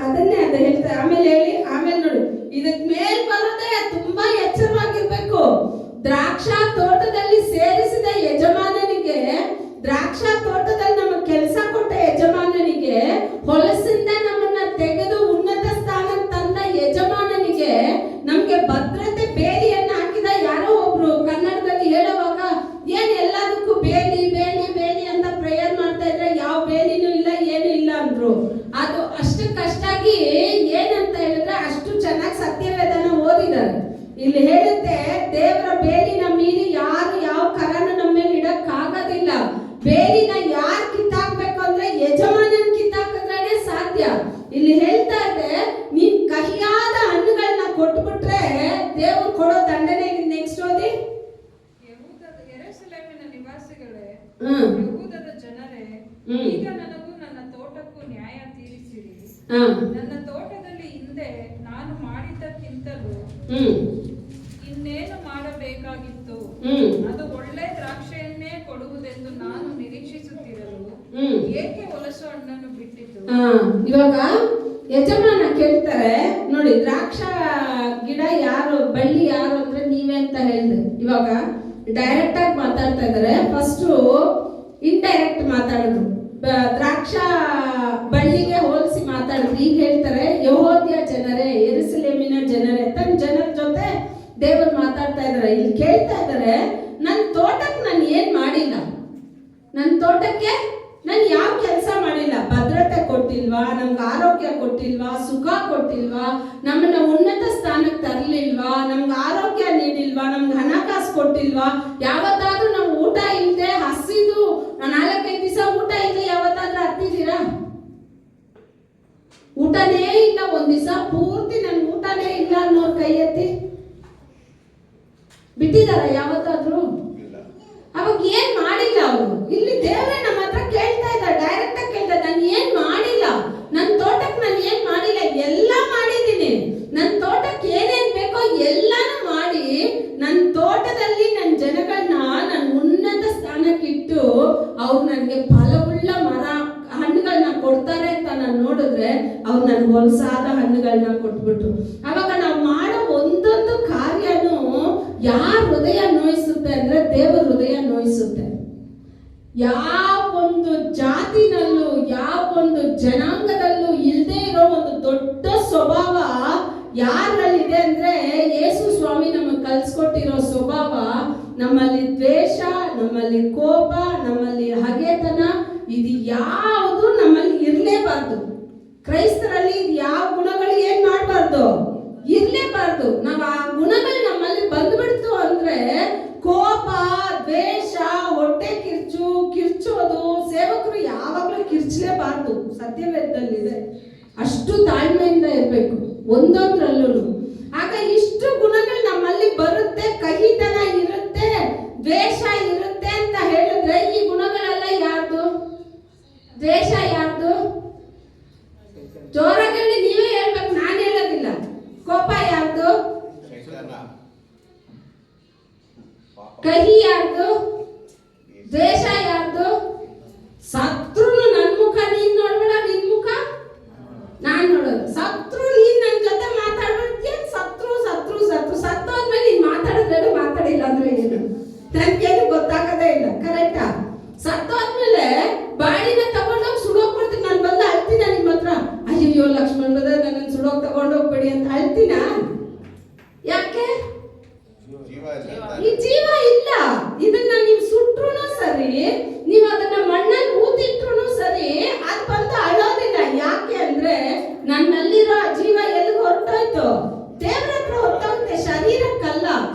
ಅದನ್ನೇ ಅದು ಹೇಳ್ತಾರೆ. ಆಮೇಲೆ ನೋಡಿ, ಇದಕ್ ಮೇಲ್ ಬರೋದೇ ತುಂಬಾ ಎಚ್ಚರವಾಗಿರ್ಬೇಕು. ದ್ರಾಕ್ಷ ಇದ್ದಾರೆ. ಇಲ್ಲಿ ಹೇಳುತ್ತೆ, ದೇವರ ಬೇಲಿನ ಮೀರಿ ಯಾರು ಯಾವ ಕರನ ನಮ್ಮ ಮೇಲೆ ಇಡಕ್ಕಾಗೋದಿಲ್ಲ. ಬೇಲಿನ ಯಾರು ಕಿತ್ತಾಕ್ಬೇಕು ಅಂದ್ರೆ ಯಜಮಾನನ್ ಕಿತ್ತಾಕಿದ್ರೇನೆ ಸಾಧ್ಯ. ಇಲ್ಲಿ ಹೇಳ್ತಾ ಇದೆ, ನೀನ್ ಕಹಿಯಾದ ಹಣ್ಣುಗಳನ್ನ ಕೊಟ್ಬಿಟ್ರೆ ದೇವ್ರು ಕೊಡೋ ದಂಡನೆ. ನೆಕ್ಸ್ಟ್ ಓದಿ. ಯೆರೂಸಲೇಮಿನ ನಿವಾಸಿಗಳೇ, ಯೆಹೂದದ ಜನರೇ, ಈಗ ನನಗೂ ನನ್ನ ತೋಟಕ್ಕೂ ನ್ಯಾಯ ತೀರಿಸಿರಿ. ನನ್ನ ತೋಟದಲ್ಲಿ ಹಿಂದೆ ನಾನು ಮಾಡಿದ್ದಕ್ಕಿಂತಲೂ ಇನ್ನೇನು ಮಾಡಬೇಕಾಗಿತ್ತು? ಅದು ಒಳ್ಳೆ ದ್ರಾಕ್ಷಿಯನ್ನೇ ಕೊಡುವುದೆಂದು ನಾನು ನಿರೀಕ್ಷಿಸುತ್ತಿರಲು ಏಕೆ ಹೊಲಸು ಹಣ್ಣನ್ನು ಬಿಟ್ಟಿತು? ಇವಾಗ ಯಜಮಾನ ಕೇಳ್ತಾರೆ, ನೋಡಿ ದ್ರಾಕ್ಷ ಗಿಡ ಯಾರು, ಬಳ್ಳಿ ಯಾರು ಅಂದ್ರೆ ನೀವೇ ಅಂತ ಹೇಳಿದೆ. ಇವಾಗ ಡೈರೆಕ್ಟ್ ಆಗಿ ಮಾತಾಡ್ತಾ ಇದ್ದಾರೆ. ಫಸ್ಟ್ ಇಂಡೈರೆಕ್ಟ್ ಮಾತಾಡಿದ್ರು, ದ್ರಾಕ್ಷ ಬಳ್ಳಿಗೆ ಹೋಲಿಸಿ ಮಾತಾಡಿದ್ರು. ಈಗ ಹೇಳ್ತಾರೆ, ಯೆಹೂದ್ಯ ಜನರೇ, ಯೆರೂಸಲೇಮಿನ ಜನರೇ, ತನ್ನ ಜನರ ಜೊತೆ ದೇವರು ಮಾತಾಡ್ತಾ ಇದ್ದಾರೆ. ಇಲ್ಲಿ ಕೇಳ್ತಾ ಇದ್ದಾರೆ, ನನ್ನ ತೋಟಕ್ಕೆ ನಾನು ಏನ್ ಮಾಡಿಲ್ಲ, ನನ್ನ ತೋಟಕ್ಕೆ ನಾನು ಯಾವ ಕೆಲಸ ಮಾಡಿಲ್ಲ. ಭದ್ರತೆ ಕೊಟ್ಟಿಲ್ವಾ, ನಮ್ಗೆ ಆರೋಗ್ಯ ಕೊಟ್ಟಿಲ್ವಾ, ಸುಖ ಕೊಟ್ಟಿಲ್ವಾ, ನಮ್ಮನ್ನ ಉನ್ನತ ಸ್ಥಾನಕ್ಕೆ ತರಲಿಲ್ವಾ, ನಮ್ಗೆ ಆರೋಗ್ಯ ನೀಡಿಲ್ವಾ, ನಮ್ಗೆ ಹಣಕಾಸು ಕೊಟ್ಟಿಲ್ವಾ? ಯಾವತ್ತಾದ್ರೂ ನಾವು ಊಟ ಇಲ್ಲದೆ ಹಸಿದು 4-5 ದಿವಸ ಊಟ ಇಲ್ಲದೆ ಯಾವತ್ತಾದ್ರೂ ಹತ್ತಿದ್ದೀರಾ? ಊಟನೇ ಇಲ್ಲ, ಒಂದ್ ದಿವಸ ಪೂರ್ತಿ ನನ್ ಊಟನೇ ಇಲ್ಲ ಅನ್ನೋರ್ ಕೈ ಎತ್ತಿ ಬಿಟ್ಟಿದಾರ ಯಾವತ್ತಾದ್ರೂ? ಅವಾಗ ಏನ್ ಮಾಡಿಲ್ಲ ಅವರು. ಇಲ್ಲಿ ದೇವರೇ ನಮ್ಮ ಹತ್ರ ಕೇಳ್ತಾ ಇದ್ದಾರೆ, ಡೈರೆಕ್ಟ್ ಆಗಿ ಕೇಳ್ತಾ, ನಾನು ಏನ್ ಮಾಡಿಲ್ಲ, ನನ್ನ ತೋಟಕ್ಕೆ ನಾನು ಏನ್ ಮಾಡಿಲ್ಲ, ಎಲ್ಲ ಮಾಡಿದ್ದೀನಿ. ನನ್ನ ತೋಟಕ್ಕೆ ಏನೇನ್ ಬೇಕೋ ಎಲ್ಲಾನು ಮಾಡಿ, ನನ್ನ ತೋಟದಲ್ಲಿ ನನ್ನ ಜನಗಳನ್ನ ನಾನು ಉನ್ನತ ಸ್ಥಾನಕ್ಕೆ ಇಟ್ಟು ಅವ್ರು ನನಗೆ ಫಲವುಳ್ಳ ಮರ ಹಣ್ಣುಗಳನ್ನ ಕೊಡ್ತಾರೆ ಅಂತ ನಾನು ನೋಡಿದ್ರೆ ಅವ್ರು ನನ್ಗೆ ಹೊಲಸಾದ ಹಣ್ಣುಗಳನ್ನ ಕೊಟ್ಬಿಟ್ರು. ಅವಾಗ ನಾವು ಮಾಡೋ ಒಂದೊಂದು ಕಾರ್ಯನೂ ಯಾರ ಹೃದಯ ನೋಯಿಸುತ್ತೆ ಅಂದ್ರೆ ದೇವರ ಹೃದಯ ನೋಯಿಸುತ್ತೆ. ಯಾವೊಂದು ಜಾತಿನಲ್ಲೂ ಯಾವೊಂದು ಜನಾಂಗದಲ್ಲೂ ಇಲ್ಲದೆ ಇರೋ ಒಂದು ದೊಡ್ಡ ಸ್ವಭಾವ ಯಾರಲ್ಲಿದೆ ಅಂದ್ರೆ ಯೇಸು ಸ್ವಾಮಿ ನಮಗೆ ಕಲ್ಸ್ಕೊಟ್ಟಿರೋ ಸ್ವಭಾವ. ನಮ್ಮಲ್ಲಿ ದ್ವೇಷ, ನಮ್ಮಲ್ಲಿ ಕೋಪ, ನಮ್ಮಲ್ಲಿ ಹಗೆತನ, ಇದು ಯಾವುದು ನಮ್ಮಲ್ಲಿ ಇರಲೇಬಾರ್ದು. ಕ್ರೈಸ್ತರಲ್ಲಿ ಇದು ಯಾವ ಗುಣಗಳು ಏನ್ ಮಾಡಬಾರ್ದು, ಇರ್ಲೇಬಾರ್ದು. ನಾವು ಆ ಗುಣಗಳು ನಮ್ಮಲ್ಲಿ ಬಂದ್ಬಿಡ್ತು ಅಂದ್ರೆ ಕೋಪ, ದ್ವೇಷ, ಹೊಟ್ಟೆ ಕಿರ್ಚೋದು, ಸೇವಕರು ಯಾವಾಗಲೂ ಕಿರ್ಚಲೇಬಾರ್ದು. ಸತ್ಯವೇದದಲ್ಲಿದೆ. ಅಷ್ಟು ತಾಳ್ಮೆಯಿಂದ ಇರಬೇಕು ಒಂದೊಂದ್ರಲ್ಲೂ. ಆಗ ಇಷ್ಟು ಗುಣಗಳು ನಮ್ಮಲ್ಲಿ ಬರುತ್ತೆ. ಕಹಿತನ ಇರುತ್ತೆ, ದ್ವೇಷ ಇರುತ್ತೆ ಅಂತ ಹೇಳಿದ್ರೆ ಈ ಗುಣಗಳೆಲ್ಲ ಯಾರ್ದು? ದ್ವೇಷ ಯಾರ್ದು? ಜೋರಾಗಿ ನೀವೇ ಹೇಳ್ಬೇಕು, ನಾನು ಹೇಳೋದಿಲ್ಲ. ಕೋಪ ಯಾರ್ದು? ಕಹಿ ಯಾರ್ದು? ದ್ವೇಷ ಯಾರ್ದು? ಸತ್ರುನು ನನ್ನ ಮುಖ ನೀನ್ ನೋಡ್ಬೇಡ, ನಿನ್ ಮುಖ ನಾನ್ ನೋಡೋದು. ಸತ್ರು ನೀನ್ ನನ್ನ ಜೊತೆ ಮಾತಾಡ್ಬಿಡ್ತೀಯ, ಸತ್ರು ಸತ್ರು ಸತ್ರು ಸತ್ತೋದ್ಮೇಲೆ ನೀನ್ ಮಾತಾಡಿದ್ರೆ ಮಾತಾಡಿಲ್ಲ ಅಂದ್ರೆ ಏನು ನನಗೇನು ಗೊತ್ತಾಗದೇ ಇಲ್ಲ. ಕರೆಕ್ಟಾ? ಸತ್ತೋದ್ಮೇಲೆ ಬಾಡಿನ ತಗೊಂಡೋಗಿ ಸುಡೋಗ್ಬಿಡ್ತೀನಿ. ನಾನು ಬಂದು ಅಳ್ತೀನ ನಿಮ್ಮ ಹತ್ರ, ಅಯ್ಯೋ ಲಕ್ಷ್ಮಣ್ ಬ್ರದರ್ ನನ್ನನ್ನು ಸುಡೋಗಿ ತಗೊಂಡೋಗ್ಬೇಡಿ ಅಂತ ಅಳ್ತೀನ? ಯಾಕೆ? ಈ ಜೀವ ಇಲ್ಲ. ಇದನ್ನ ನೀವು ಸುಟ್ರು ಸರಿ, ನೀವು ಅದನ್ನ ಮಣ್ಣಲ್ಲಿ ಊತಿಟ್ರು ಸರಿ, ಅದು ಬಂದು ಅಳೋದಿಲ್ಲ. ಯಾಕೆ ಅಂದ್ರೆ ನನ್ನಲ್ಲಿರೋ ಜೀವ ಎಲ್ಲಿಗೆ ಹೊರಟೋಯ್ತು? ದೇವರ ಹತ್ರ ಹೊರಟೋಗುತ್ತೆ, ಶರೀರಕ್ಕಲ್ಲ.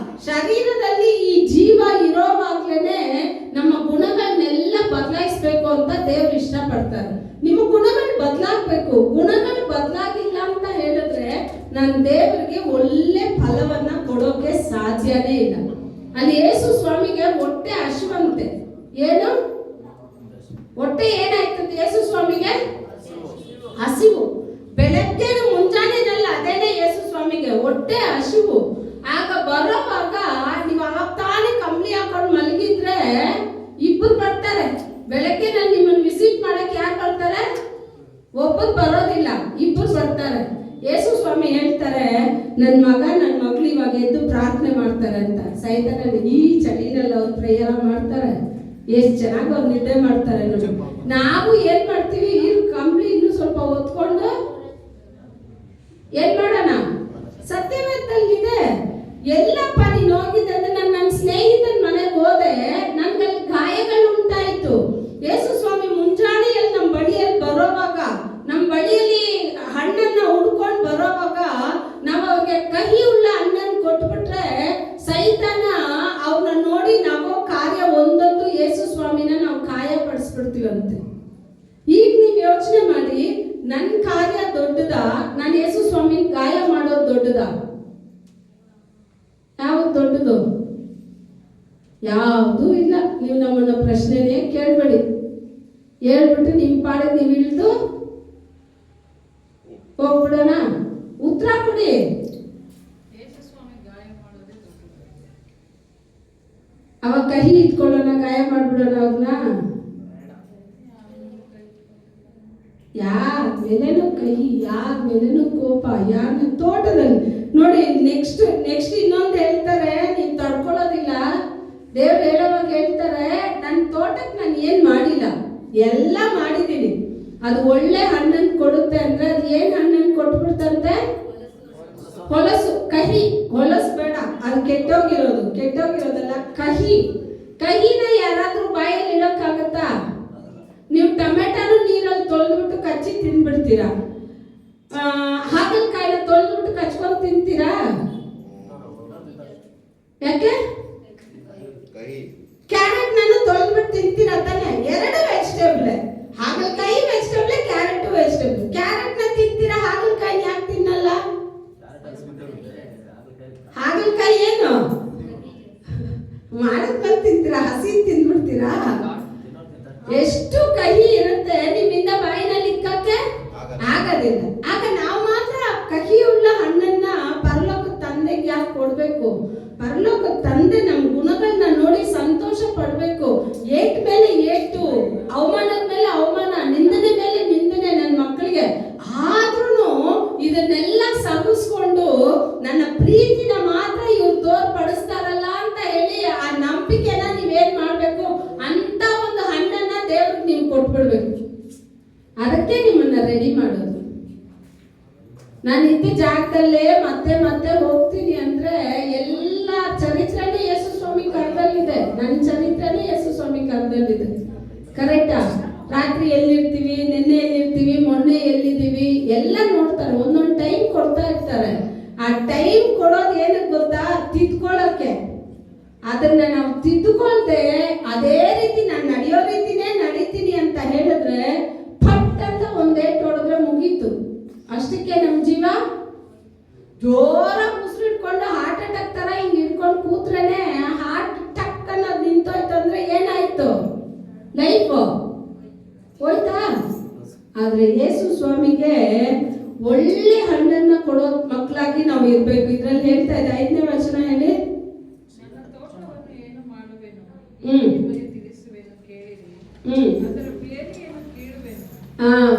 ಶರೀರದಲ್ಲಿ ಈ ಜೀವ ಇರೋವಾಗ್ಲೇನೆ ನಮ್ಮ ಗುಣಗಳನ್ನೆಲ್ಲ ಬದಲಾಯಿಸ್ಬೇಕು ಅಂತ ದೇವ್ರು ಇಷ್ಟಪಡ್ತಾರೆ. ನಿಮ್ಮ ಗುಣಗಳು ಬದಲಾಗಬೇಕು. ಗುಣಗಳು ಬದಲಾಗಿಲ್ಲ ಅಂತ ಹೇಳಿದ್ರೆ ನನ್ನ ದೇವರಿಗೆ ಒಳ್ಳೆ ಫಲವನ್ನ ಕೊಡೋಕೆ ಸಾಧ್ಯನೇ ಇಲ್ಲ. ಅಲ್ಲಿ ಯೇಸು ಸ್ವಾಮಿಗೆ ಹೊಟ್ಟೆ ಹಸಿವಂತೆ. ಏನು ಹೊಟ್ಟೆ ಏನಾಯ್ತು? ಯೇಸು ಸ್ವಾಮಿಗೆ ಹಸಿವು. ಬೆಳಗ್ಗೆ ಮುಂಜಾನೆನಲ್ಲ, ಅದೇನೆ ಯೇಸು ಸ್ವಾಮಿಗೆ ಹೊಟ್ಟೆ ಹಸಿವು. ಆಗ ಬರೋವಾಗ ನೀವು ಆಗ್ತಾನೆ ಕಂಬಳಿ ಹಾಕೊಂಡು ಮಲಗಿದ್ರೆ ಇಬ್ಬರು ಬರ್ತಾರೆ. ಬೆಳಗ್ಗೆ ನಾನು ನಿಮ್ಮನ್ನು ವಿಸಿಟ್ ಮಾಡಕ್ಕೆ ಯಾರು ಬರ್ತಾರೆ? ಒಬ್ಬರು ಬರೋದಿಲ್ಲ, ಇಬ್ಬರು ಬರ್ತಾರೆ. ಯೇಸು ಸ್ವಾಮಿ ಹೇಳ್ತಾರೆ, ನನ್ನ ಮಗ ನನ್ನ ಮಗಳು ಇವಾಗ ಎದ್ದು ಪ್ರಾರ್ಥನೆ ಮಾಡ್ತಾರೆ ಅಂತ. ಸೈತಾನ ಈ ಚಳಿನಲ್ಲಿ ಅವ್ರು ಪ್ರೇಯರ್ ಮಾಡ್ತಾರೆ, ಎಷ್ಟು ಚೆನ್ನಾಗಿ ಅವ್ರು ನಿದ್ದೆ ಮಾಡ್ತಾರೆ ನೋಡಿ. ನಾವು ಏನ್ ಮಾಡ್ತೀವಿ? ಈ ಕಂಬಳಿ ಇನ್ನೂ ಸ್ವಲ್ಪ ಹೊತ್ಕೊಂಡು ಏನ್ ಮಾಡೋಣ? ಸತ್ಯವೇದದಲ್ಲಿದೆ. ಎಲ್ಲಪ್ಪ ನೀನು ಹೋಗಿದ್ದಂದ್ರೆ ನನ್ನ ಸ್ನೇಹಿತನ ಮನೆಗೆ ಹೋದೆ, ನನ್ಗಲ್ಲಿ ಗಾಯಗಳು ಉಂಟಾಯ್ತು. ಯೇಸು ಸ್ವಾಮಿ ಮುಂಜಾನೆಯಲ್ಲಿ ನಮ್ಮ ಬಳಿಯಲ್ಲಿ ಬರೋವಾಗ, ನಮ್ಮ ಬಳಿಯಲ್ಲಿ ಹಣ್ಣನ್ನ ಹುಡ್ಕೊಂಡು ಬರೋವಾಗ ನಾವು ಅವ್ರಿಗೆ ಕಹಿ ಉಳ್ಳ ಹಣ್ಣನ್ನು ಕೊಟ್ಟಿರಂತೆ. ಈಗ ನೀವು ಯೋಚನೆ ಮಾಡಿ, ನನ್ನ ಕಾರ್ಯ ದೊಡ್ಡದಾ, ನಾನು ಯೇಸು ಸ್ವಾಮಿ ಗಾಯ ಮಾಡೋದು ದೊಡ್ಡದಾ? ಯಾವ್ದು ದೊಡ್ಡದು? ಯಾವುದೂ ಇಲ್ಲ. ನೀವು ನಮ್ಮನ್ನ ಪ್ರಶ್ನೆನೇ ಕೇಳಬೇಡಿ. ಹೇಳ್ಬಿಟ್ಟು ನಿಮ್ಮ ಪಾಡಿಗೆ ನೀವು ಇಳಿದು ಹೋಗ್ಬಿಡೋಣ? ಉತ್ತರ ಕೊಡಿ. ಅವಾಗ ಕಹಿ ಇಟ್ಕೊಳ್ಳೋಣ, ಗಾಯ ಮಾಡ್ಬಿಡೋಣ ಅವ್ರನ್ನ? ಯಾರ ಮೇಲೇನೂ ಕಹಿ, ಯಾರ ಮೇಲೇನೂ ಕೋಪ, ಯಾರ ತೋಟದಲ್ಲಿ ನೋಡಿ. ನೆಕ್ಸ್ಟ್ ಇನ್ನೊಂದು ಹೇಳ್ತಾರೆ, ನೀವು ತಡ್ಕೊಳ್ಳೋದಿಲ್ಲ. ದೇವ್ರು ಹೇಳೋವಾಗ ಹೇಳ್ತಾರೆ, ನನ್ನ ತೋಟಕ್ಕೆ ನಾನು ಏನು ಮಾಡಿಲ್ಲ, ಎಲ್ಲ ಮಾಡಿದ್ದೀನಿ. ಅದು ಒಳ್ಳೆ ಹಣ್ಣನ್ನು ಕೊಡುತ್ತೆ ಅಂದ್ರೆ ಅದು ಏನು ಹಣ್ಣನ್ನು ಕೊಟ್ಬಿಡ್ತಂತೆ? ಹೊಲಸು, ಕಹಿ. ಹೊಲಸು ಬೇಡ, ಅದು ಕೆಟ್ಟೋಗಿರೋದಲ್ಲ, ಕಹಿ. ಕಹಿನ ಯಾರಾದ್ರೂ ಬಾಯಲ್ಲಿ ಇಡೋಕ್ಕಾಗತ್ತಾ? ನೀವು ಟೊಮೆಟೊನು ನೀರಲ್ಲಿ ತೊಳೆದ್ಬಿಟ್ಟು ಕಚ್ಚಿ ತಿಂದ್ಬಿಡ್ತೀರಾ? ಹಾಗಲಕಾಯಿನ ತೊಳೆದ್ಬಿಟ್ಟು ಕಚ್ಕೊಂಡು ತಿಂತೀರಾ? ಯಾಕೆ? ಕ್ಯಾರೆಟ್ ನಾನು ತೊಳೆದ್ಬಿಟ್ಟು ತಿಂತೀರಾ ತಾನೆ? ಎರಡು ವೆಜಿಟೇಬಲ್. ಹಾಗಲಕಾಯಿ ವೆಜಿಟೇಬಲ್, ಕ್ಯಾರೆಟ್ ವೆಜಿಟೇಬಲ್. ಕ್ಯಾರೆಟ್ ನ ತಿಂತೀರಾ, ಹಾಗಲಕಾಯಿ ಯಾಕೆ ತಿನ್ನಲ್ಲ? ಹಾಗಲಕಾಯಿ ಏನು ಮಾಡಿದ್ಮೇಲೆ ತಿಂತೀರಾ? ಹಸಿ ತಿಂದ್ಬಿಡ್ತೀರಾ? ಎಷ್ಟು ಕಹಿ ಇರುತ್ತೆ, ನಿಮ್ಮಿಂದ ಬಾಯಿನಲ್ಲಿ ಇಕ್ಕಕ್ಕೆ ಆಗೋದಿಲ್ಲ. ಆಗ ನಾವು ಮಾತ್ರ ಕಹಿಯುಳ್ಳ ಹಣ್ಣನ್ನ ಪರಲೋಕದ ತಂದೆಗೆ ಯಾಕೆ ಕೊಡ್ಬೇಕು? ಪರಲೋಕದ ತಂದೆ ನಮ್ಮ ಗುಣಗಳನ್ನ ನೋಡಿ ಸಂತೋಷ ಪಡ್ಬೇಕು. ಏಟ್ ಮೇಲೆ ಏಟು, ಅವಮಾನದ ಮೇಲೆ ಅವಮಾನ, ನಿಂದನೆ ಮೇಲೆ ನಿಂದನೆ ನನ್ನ ಮಕ್ಕಳಿಗೆ. ಆದ್ರೂ ಇದನ್ನೆಲ್ಲ ಸಹಿಸ್ಕೊಂಡು ನನ್ನ ಪ್ರೀತಿನ ಮಾತ್ರ ಇವ್ರು ತೋರ್ಪಡಿಸ್ತಾರಲ್ಲ ಅಂತ ಹೇಳಿ ಆ ನಂಬಿಕೆನ ನೀವೇನ್ ಮಾಡ್ಬೇಕು? ಅಂತ ಒಂದು ಹಣ್ಣನ್ನ ದೇವ್ರಿಗೆ ನೀವು ಕೊಟ್ಬಿಡ್ಬೇಕು. ಅದಕ್ಕೆ ನಿಮ್ಮನ್ನ ರೆಡಿ ಮಾಡೋದು. ನಾನು ಇದ್ದ ಜಾಗದಲ್ಲೇ ಮತ್ತೆ ಮತ್ತೆ ಹೋಗ್ತೀನಿ ಅಂದ್ರೆ ಎಲ್ಲ ಚರಿತ್ರೆನೇ ಯೇಸು ಸ್ವಾಮಿ ಕರ್ದಲ್ಲಿದೆ. ನನ್ನ ಚರಿತ್ರೆನೇ ಯೇಸು ಸ್ವಾಮಿ ಕರ್ದಲ್ಲಿದೆ. ಕರೆಕ್ಟಾ? ರಾತ್ರಿ ಎಲ್ಲಿರ್ತೀವಿ, ನಿನ್ನೆ ಎಲ್ಲಿರ್ತೀವಿ, ಮೊನ್ನೆ ಎಲ್ಲಿದ್ದೀವಿ ಎಲ್ಲ ನೋಡ್ತಾರೆ. ಒಂದೊಂದು ಟೈಮ್ ಕೊಡ್ತಾ ಇರ್ತಾರೆ. ಆ ಟೈಮ್ ಕೊಡೋದು ಏನಕ್ಕೆ ಗೊತ್ತಾ? ತಿದ್ಕೊಳ್ಳೋಕೆ. ಅದನ್ನ ನಾವು ತಿದ್ದುಕೊಳ್ದೆ ಅದೇ ರೀತಿ ನಾನು ನಡೆಯೋ ರೀತಿನೇ ನಡೀತೀನಿ ಅಂತ ಹೇಳಿದ್ರೆ ಫಟ್ ಅಂತ ಒಂದೇಟ್ ಹೊಡೆದ್ರೆ ಮುಗೀತು. ಅಷ್ಟಕ್ಕೆ ನಮ್ಮ ಜೀವ ಜೋರಾಗಿ ಉಸಿರು ಇಟ್ಕೊಂಡು ಹಾರ್ಟ್ ಅಟ್ಯಾಕ್ ತರ ಹಿಂಗ್ ಇಟ್ಕೊಂಡು ಕೂತ್ರೇನೆ ಹಾರ್ಟ್ ಟಕ್ ಅನ್ನೋದು ನಿಂತೋಯ್ತು ಅಂದ್ರೆ ಏನಾಯ್ತು? ಲೈಫ್ ಹೋಯ್ತಾ? ಆದ್ರೆ ಯೇಸು ಸ್ವಾಮಿಗೆ ಒಳ್ಳೆ ಹಣ್ಣನ್ನ ಕೊಡೋ ಮಕ್ಕಳಾಗಿ ನಾವು ಇರ್ಬೇಕು. ಇದ್ರಲ್ಲಿ ಹೇಳ್ತಾ ಇದೆ 5ನೇ ವಚನ ಹೇಳಿ.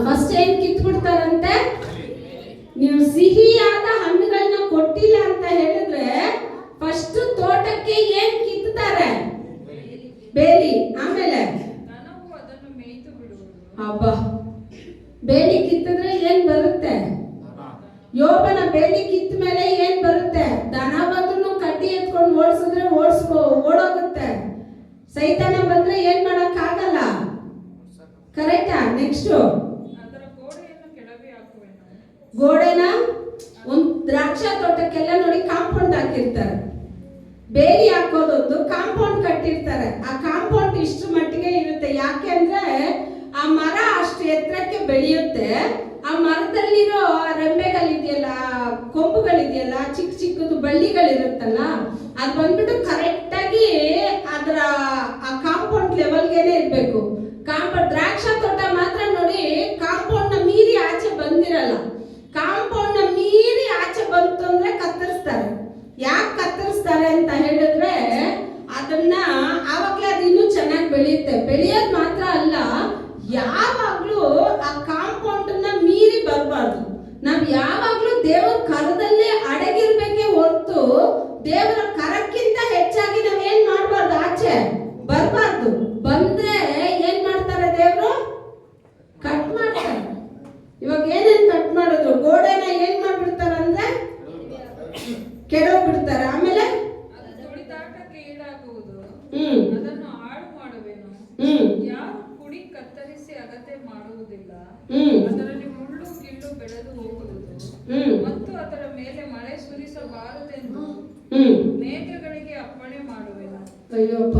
ಫಸ್ಟ್ ಏನ್ ಕಿತ್ಬಿಡ್ತಾರಂತೆ? ನೀವು ಸಿಹಿಯಾದ ಹಣ್ಣುಗಳನ್ನ ಕೊಟ್ಟಿಲ್ಲ ಅಂತ ಹೇಳಿದ್ರೆ ಫಸ್ಟ್ ತೋಟಕ್ಕೆ ಏನ್ ಕಿತ್ತಾರೆ? ಬೇಲಿ. ಆಮೇಲೆ ಅಬ್ಬಾ, ಬೇಲಿ ಕಿತ್ತಿದ್ರೆ ಏನ್ ಬರುತ್ತೆ? ಯೋಬನ ಬೇಲಿ ಕಿತ್ತ ಮೇಲೆ ಏನ್ ಬರುತ್ತೆ? ದನ ಬಂದ್ರು ಕಡ್ಡಿ ಎತ್ಕೊಂಡು ಓಡಿಸಿದ್ರೆ ಓಡೋಗುತ್ತೆ. ಸೈತಾನ ಬಂದ್ರೆ ಏನ್ ಮಾಡಕ್ ಆಗಲ್ಲ. ಕರೆಕ್ಟಾ? ನೆಕ್ಸ್ಟ್ ಗೋಡೆನ ಒಂದ್ ದ್ರಾಕ್ಷಾ ತೋಟಕ್ಕೆಲ್ಲ ನೋಡಿ ಕಾಂಪೌಂಡ್ ಹಾಕಿರ್ತಾರೆ. ಬೇಲಿ ಹಾಕೋದೊಂದು, ಕಾಂಪೌಂಡ್ ಕಟ್ಟಿರ್ತಾರೆ. ಆ ಕಾಂಪೌಂಡ್ ಇಷ್ಟು ಮಟ್ಟಿಗೆ ಇರುತ್ತೆ. ಯಾಕೆ ಅಂದ್ರೆ ಆ ಮರ ಅಷ್ಟು ಎತ್ತರಕ್ಕೆ ಬೆಳೆಯುತ್ತೆ. ಆ ಮರದಲ್ಲಿರೋ ರೆಂಬೆಗಳಿದೆಯಲ್ಲ, ಕೊಂಬುಗಳಿದೆಯಲ್ಲ, ಚಿಕ್ಕ ಚಿಕ್ಕದು ಬಳ್ಳಿಗಳಿರುತ್ತಲ್ಲ, ಅದು ಬಂದ್ಬಿಟ್ಟು ಕರೆಕ್ಟ್ ಆಗಿ ಅದರ ಆ ಕಾಂಪೌಂಡ್ ಲೆವೆಲ್ಗೆನೆ ಇರ್ಬೇಕು. ದ್ರಾಕ್ಷಾ ತೋಟ ಮಾತ್ರ ನೋಡಿ ಕಾಂಪೌಂಡ್ ನ ಮೀರಿ ಆಚೆ ಬಂದಿರಲ್ಲ. ಕಾಂಪೌಂಡ್ ನ ಮೀರಿ ಆಚೆ ಬಂತು ಅಂದ್ರೆ ಕತ್ತರಿಸ್ತಾರೆ. ಯಾಕೆ ಕತ್ತರಿಸ್ತಾರೆ ಅಂತ ಹೇಳಿದ್ರೆ ಅದನ್ನ ಆವಾಗ್ಲೇ ಅದು ಇನ್ನೂ ಚೆನ್ನಾಗಿ ಬೆಳೆಯುತ್ತೆ. ಬೆಳೆಯೋದು ಮಾತ್ರ ಅಲ್ಲ, ಯಾವಾಗ್ಲೂ ಆ ಕಾಂಪೌಂಡ್ ನ ಮೀರಿ ಬರಬಾರ್ದು. ನಾವ್ ಯಾವಾಗ್ಲೂ ದೇವರ ಕರದಲ್ಲೇ ಅಡಗಿರ್ಬೇಕೇ ಹೊರತು ದೇವರ ಕರಕ್ಕಿಂತ ಹೆಚ್ಚಾಗಿ ನಾವೇನ್ ಮಾಡಬಾರ್ದು, ಆಚೆ ಬರಬಾರ್ದು. ಬಂದ್ರೆ ಏನ್ ಮಾಡ್ತಾರೆ ದೇವರು? ಕಟ್ ಮಾಡ್ತಾರೆ. ಇವಾಗ ಏನೇನ್ ಕಟ್ ಮಾಡಿದ್ರು? ಗೋಡೆನ ಏನ್ ಮಾಡ್ಬಿಡ್ತಾರೆ ಅಂದ್ರೆ ಕೆಡೋಗ್ಬಿಡ್ತಾರೆ. ಆಮೇಲೆ ತುಳಿದಾಟಕ್ಕೆ ಈಡಾಗುವುದು, ಅದನ್ನು ಹಾಳು ಮಾಡುವೆನು. ಯಾರು ಕುಡಿ ಕತ್ತರಿಸಿ ಅಗತ್ಯ ಮಾಡುವುದಿಲ್ಲ. ಅದರಲ್ಲಿ ಮುಳ್ಳು ಗಿಳ್ಳು ಬೆಳೆದು ಹೋಗುವುದು ಮತ್ತು ಅದರ ಮೇಲೆ ಮಳೆ ಸುರಿಸಬಾರದೆಂದು ಮೇಘಗಳಿಗೆ ಅಪ್ಪಣೆ ಮಾಡುವೆನು. ಅಯ್ಯೋಪ್ಪ,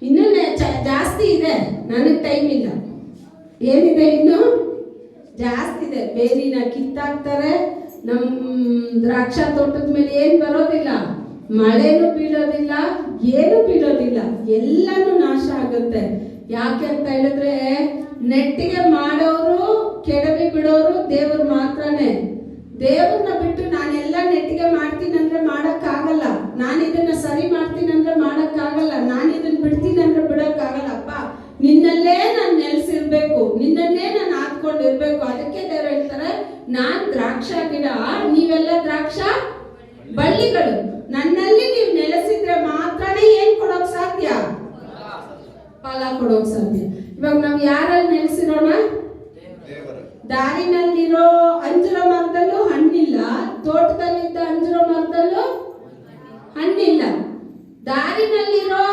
ಇನ್ನೂ ಜಾಸ್ತಿ ಜಾಸ್ತಿ ಇದೆ, ನನಗೆ ಟೈಮ್ ಇಲ್ಲ. ಏನಿದೆ ಇನ್ನು ಜಾಸ್ತಿ ಇದೆ. ಬೇರಿನ ಕಿತ್ತಾಕ್ತಾರೆ. ನಮ್ಮ ದ್ರಾಕ್ಷಾ ತೋಟದ ಮೇಲೆ ಏನು ಬರೋದಿಲ್ಲ, ಮಳೆನೂ ಬೀಳೋದಿಲ್ಲ, ಏನು ಬೀಳೋದಿಲ್ಲ, ಎಲ್ಲನೂ ನಾಶ ಆಗುತ್ತೆ. ಯಾಕೆ ಅಂತ ಹೇಳಿದ್ರೆ ನೆಟ್ಟಿಗೆ ಮಾಡೋರು ಕೆಡವಿ ಬಿಡೋರು ದೇವ್ರು ಮಾತ್ರನೇ. ದೇವ್ರನ್ನ ಬಿಟ್ಟು ನಾನೆಲ್ಲ ನೆಟ್ಟಿಗೆ ಮಾಡ್ತೀನಿ ಅಂದ್ರೆ ಮಾಡಕ್ಕಾಗಲ್ಲ, ನಾನು ಇದನ್ನ ಸರಿ ಮಾಡ್ತೀನಿ ಅಂದ್ರೆ ಮಾಡಕ್ಕಾಗಲ್ಲ, ನಾನು ಇದನ್ನ ಬಿಡ್ತೀನಿ ಅಂದ್ರೆ ಬಿಡಕ್ಕಾಗಲ್ಲಪ್ಪ. ನಿನ್ನಲ್ಲೇ ನಾನು ನೆಲೆಸಿರ್ಬೇಕು, ನಿನ್ನನ್ನೇ ನಾನು ಹಾಕೊಂಡಿರ್ಬೇಕು. ಅದಕ್ಕೆ ದೇವ್ರು ಹೇಳ್ತಾರೆ, ನಾನ್ ದ್ರಾಕ್ಷಾ ಗಿಡ, ನೀವೆಲ್ಲ ದ್ರಾಕ್ಷಾ ಬಳ್ಳಿಗಳು. ನನ್ನಲ್ಲಿ ನೀವು ನೆಲೆಸಿದ್ರೆ ಮಾತ್ರನೇ ಏನ್ ಕೊಡೋಕ್ ಸಾಧ್ಯ, ಫಲ ಕೊಡೋಕ್ ಸಾಧ್ಯ. ಇವಾಗ ನಾವು ಯಾರಲ್ಲಿ ನೆಲೆಸಿರೋಣ? ದಾರಿನಲ್ಲಿರೋ ಅಂಜೂರ ಮರದಲ್ಲೂ ಹಣ್ಣಿಲ್ಲ, ತೋಟದಲ್ಲಿದ್ದ ಅಂಜೂರ ಮರದಲ್ಲೂ ಹಣ್ಣಿಲ್ಲ. ದಾರಿನಲ್ಲಿರೋ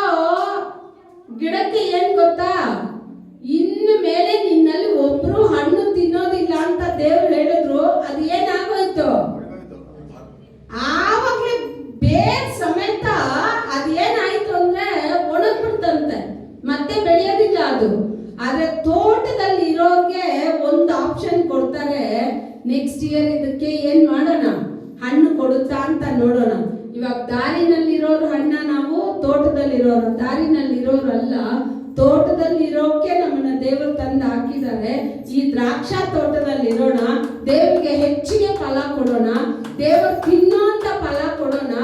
ಗಿಡಕ್ಕೆ ಏನ್ ಗೊತ್ತಾ, ಇನ್ನು ಮೇಲೆ ನಿನ್ನಲ್ಲಿ ಒಬ್ರು ಹಣ್ಣು ತಿನ್ನೋದಿಲ್ಲ ಅಂತ ದೇವ್ರು ಹೇಳಿದ್ರು. ಅದು ಏನಾಗೋಯ್ತು, ಆವಾಗ್ಲೇ ಬೇರ್ ಸಮೇತ ಅದೇನಾಯ್ತು ಅಂದ್ರೆ ಒಣಗ್ಬಿಡ್ತಂತೆ, ಮತ್ತೆ ಬೆಳೆಯೋದಿಲ್ಲ ಅದು. ಆದ್ರೆ ತೋಟದಲ್ಲಿ ಇರೋರ್ಗೆ ಒಂದು ಆಪ್ಷನ್ ಕೊಡ್ತಾರೆ, ನೆಕ್ಸ್ಟ್ ಇಯರ್ ಇದಕ್ಕೆ ಏನ್ ಮಾಡೋಣ, ಹಣ್ಣು ಕೊಡುತ್ತಾ ಅಂತ ನೋಡೋಣ. ಇವಾಗ ದಾರಿನಲ್ಲಿರೋರು ಹಣ್ಣ, ನಾವು ತೋಟದಲ್ಲಿರೋರು. ದಾರಿನಲ್ಲಿರೋರಲ್ಲ, ತೋಟದಲ್ಲಿರೋಕೆ ನಮ್ಮನ್ನ ದೇವರು ತಂದು ಹಾಕಿದ್ದಾರೆ. ಈ ದ್ರಾಕ್ಷಾ ತೋಟದಲ್ಲಿರೋಣ, ದೇವರಿಗೆ ಹೆಚ್ಚಿಗೆ ಫಲ ಕೊಡೋಣ, ದೇವರು ತಿನ್ನೋಂತ ಫಲ ಕೊಡೋಣ.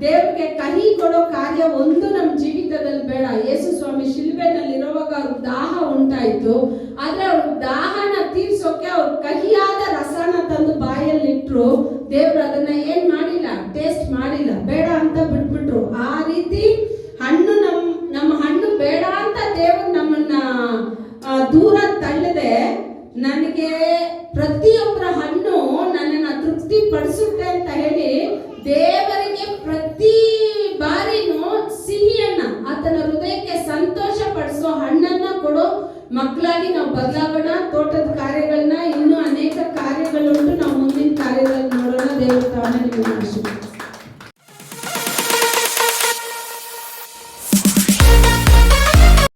ದೇವರಿಗೆ ಕಹಿ ಕೊಡೋ ಕಾರ್ಯ ಒಂದು ನಮ್ಮ ಜೀವಿತದಲ್ಲಿ ಬೇಡ. ಯೇಸು ಸ್ವಾಮಿ ಶಿಲ್ಬೆನಲ್ಲಿರುವಾಗ ಅವ್ರ ದಾಹ ಉಂಟಾಯ್ತು, ಆದ್ರೆ ಅವ್ರ ದಾಹನ ತೀರ್ಸೋಕೆ ಅವ್ರ ಕಹಿಯಾದ ರಸನ ತಂದು ಬಾಯಲ್ಲಿ ಇಟ್ರು. ದೇವ್ರು ಅದನ್ನ ಏನ್ ಮಾಡಿ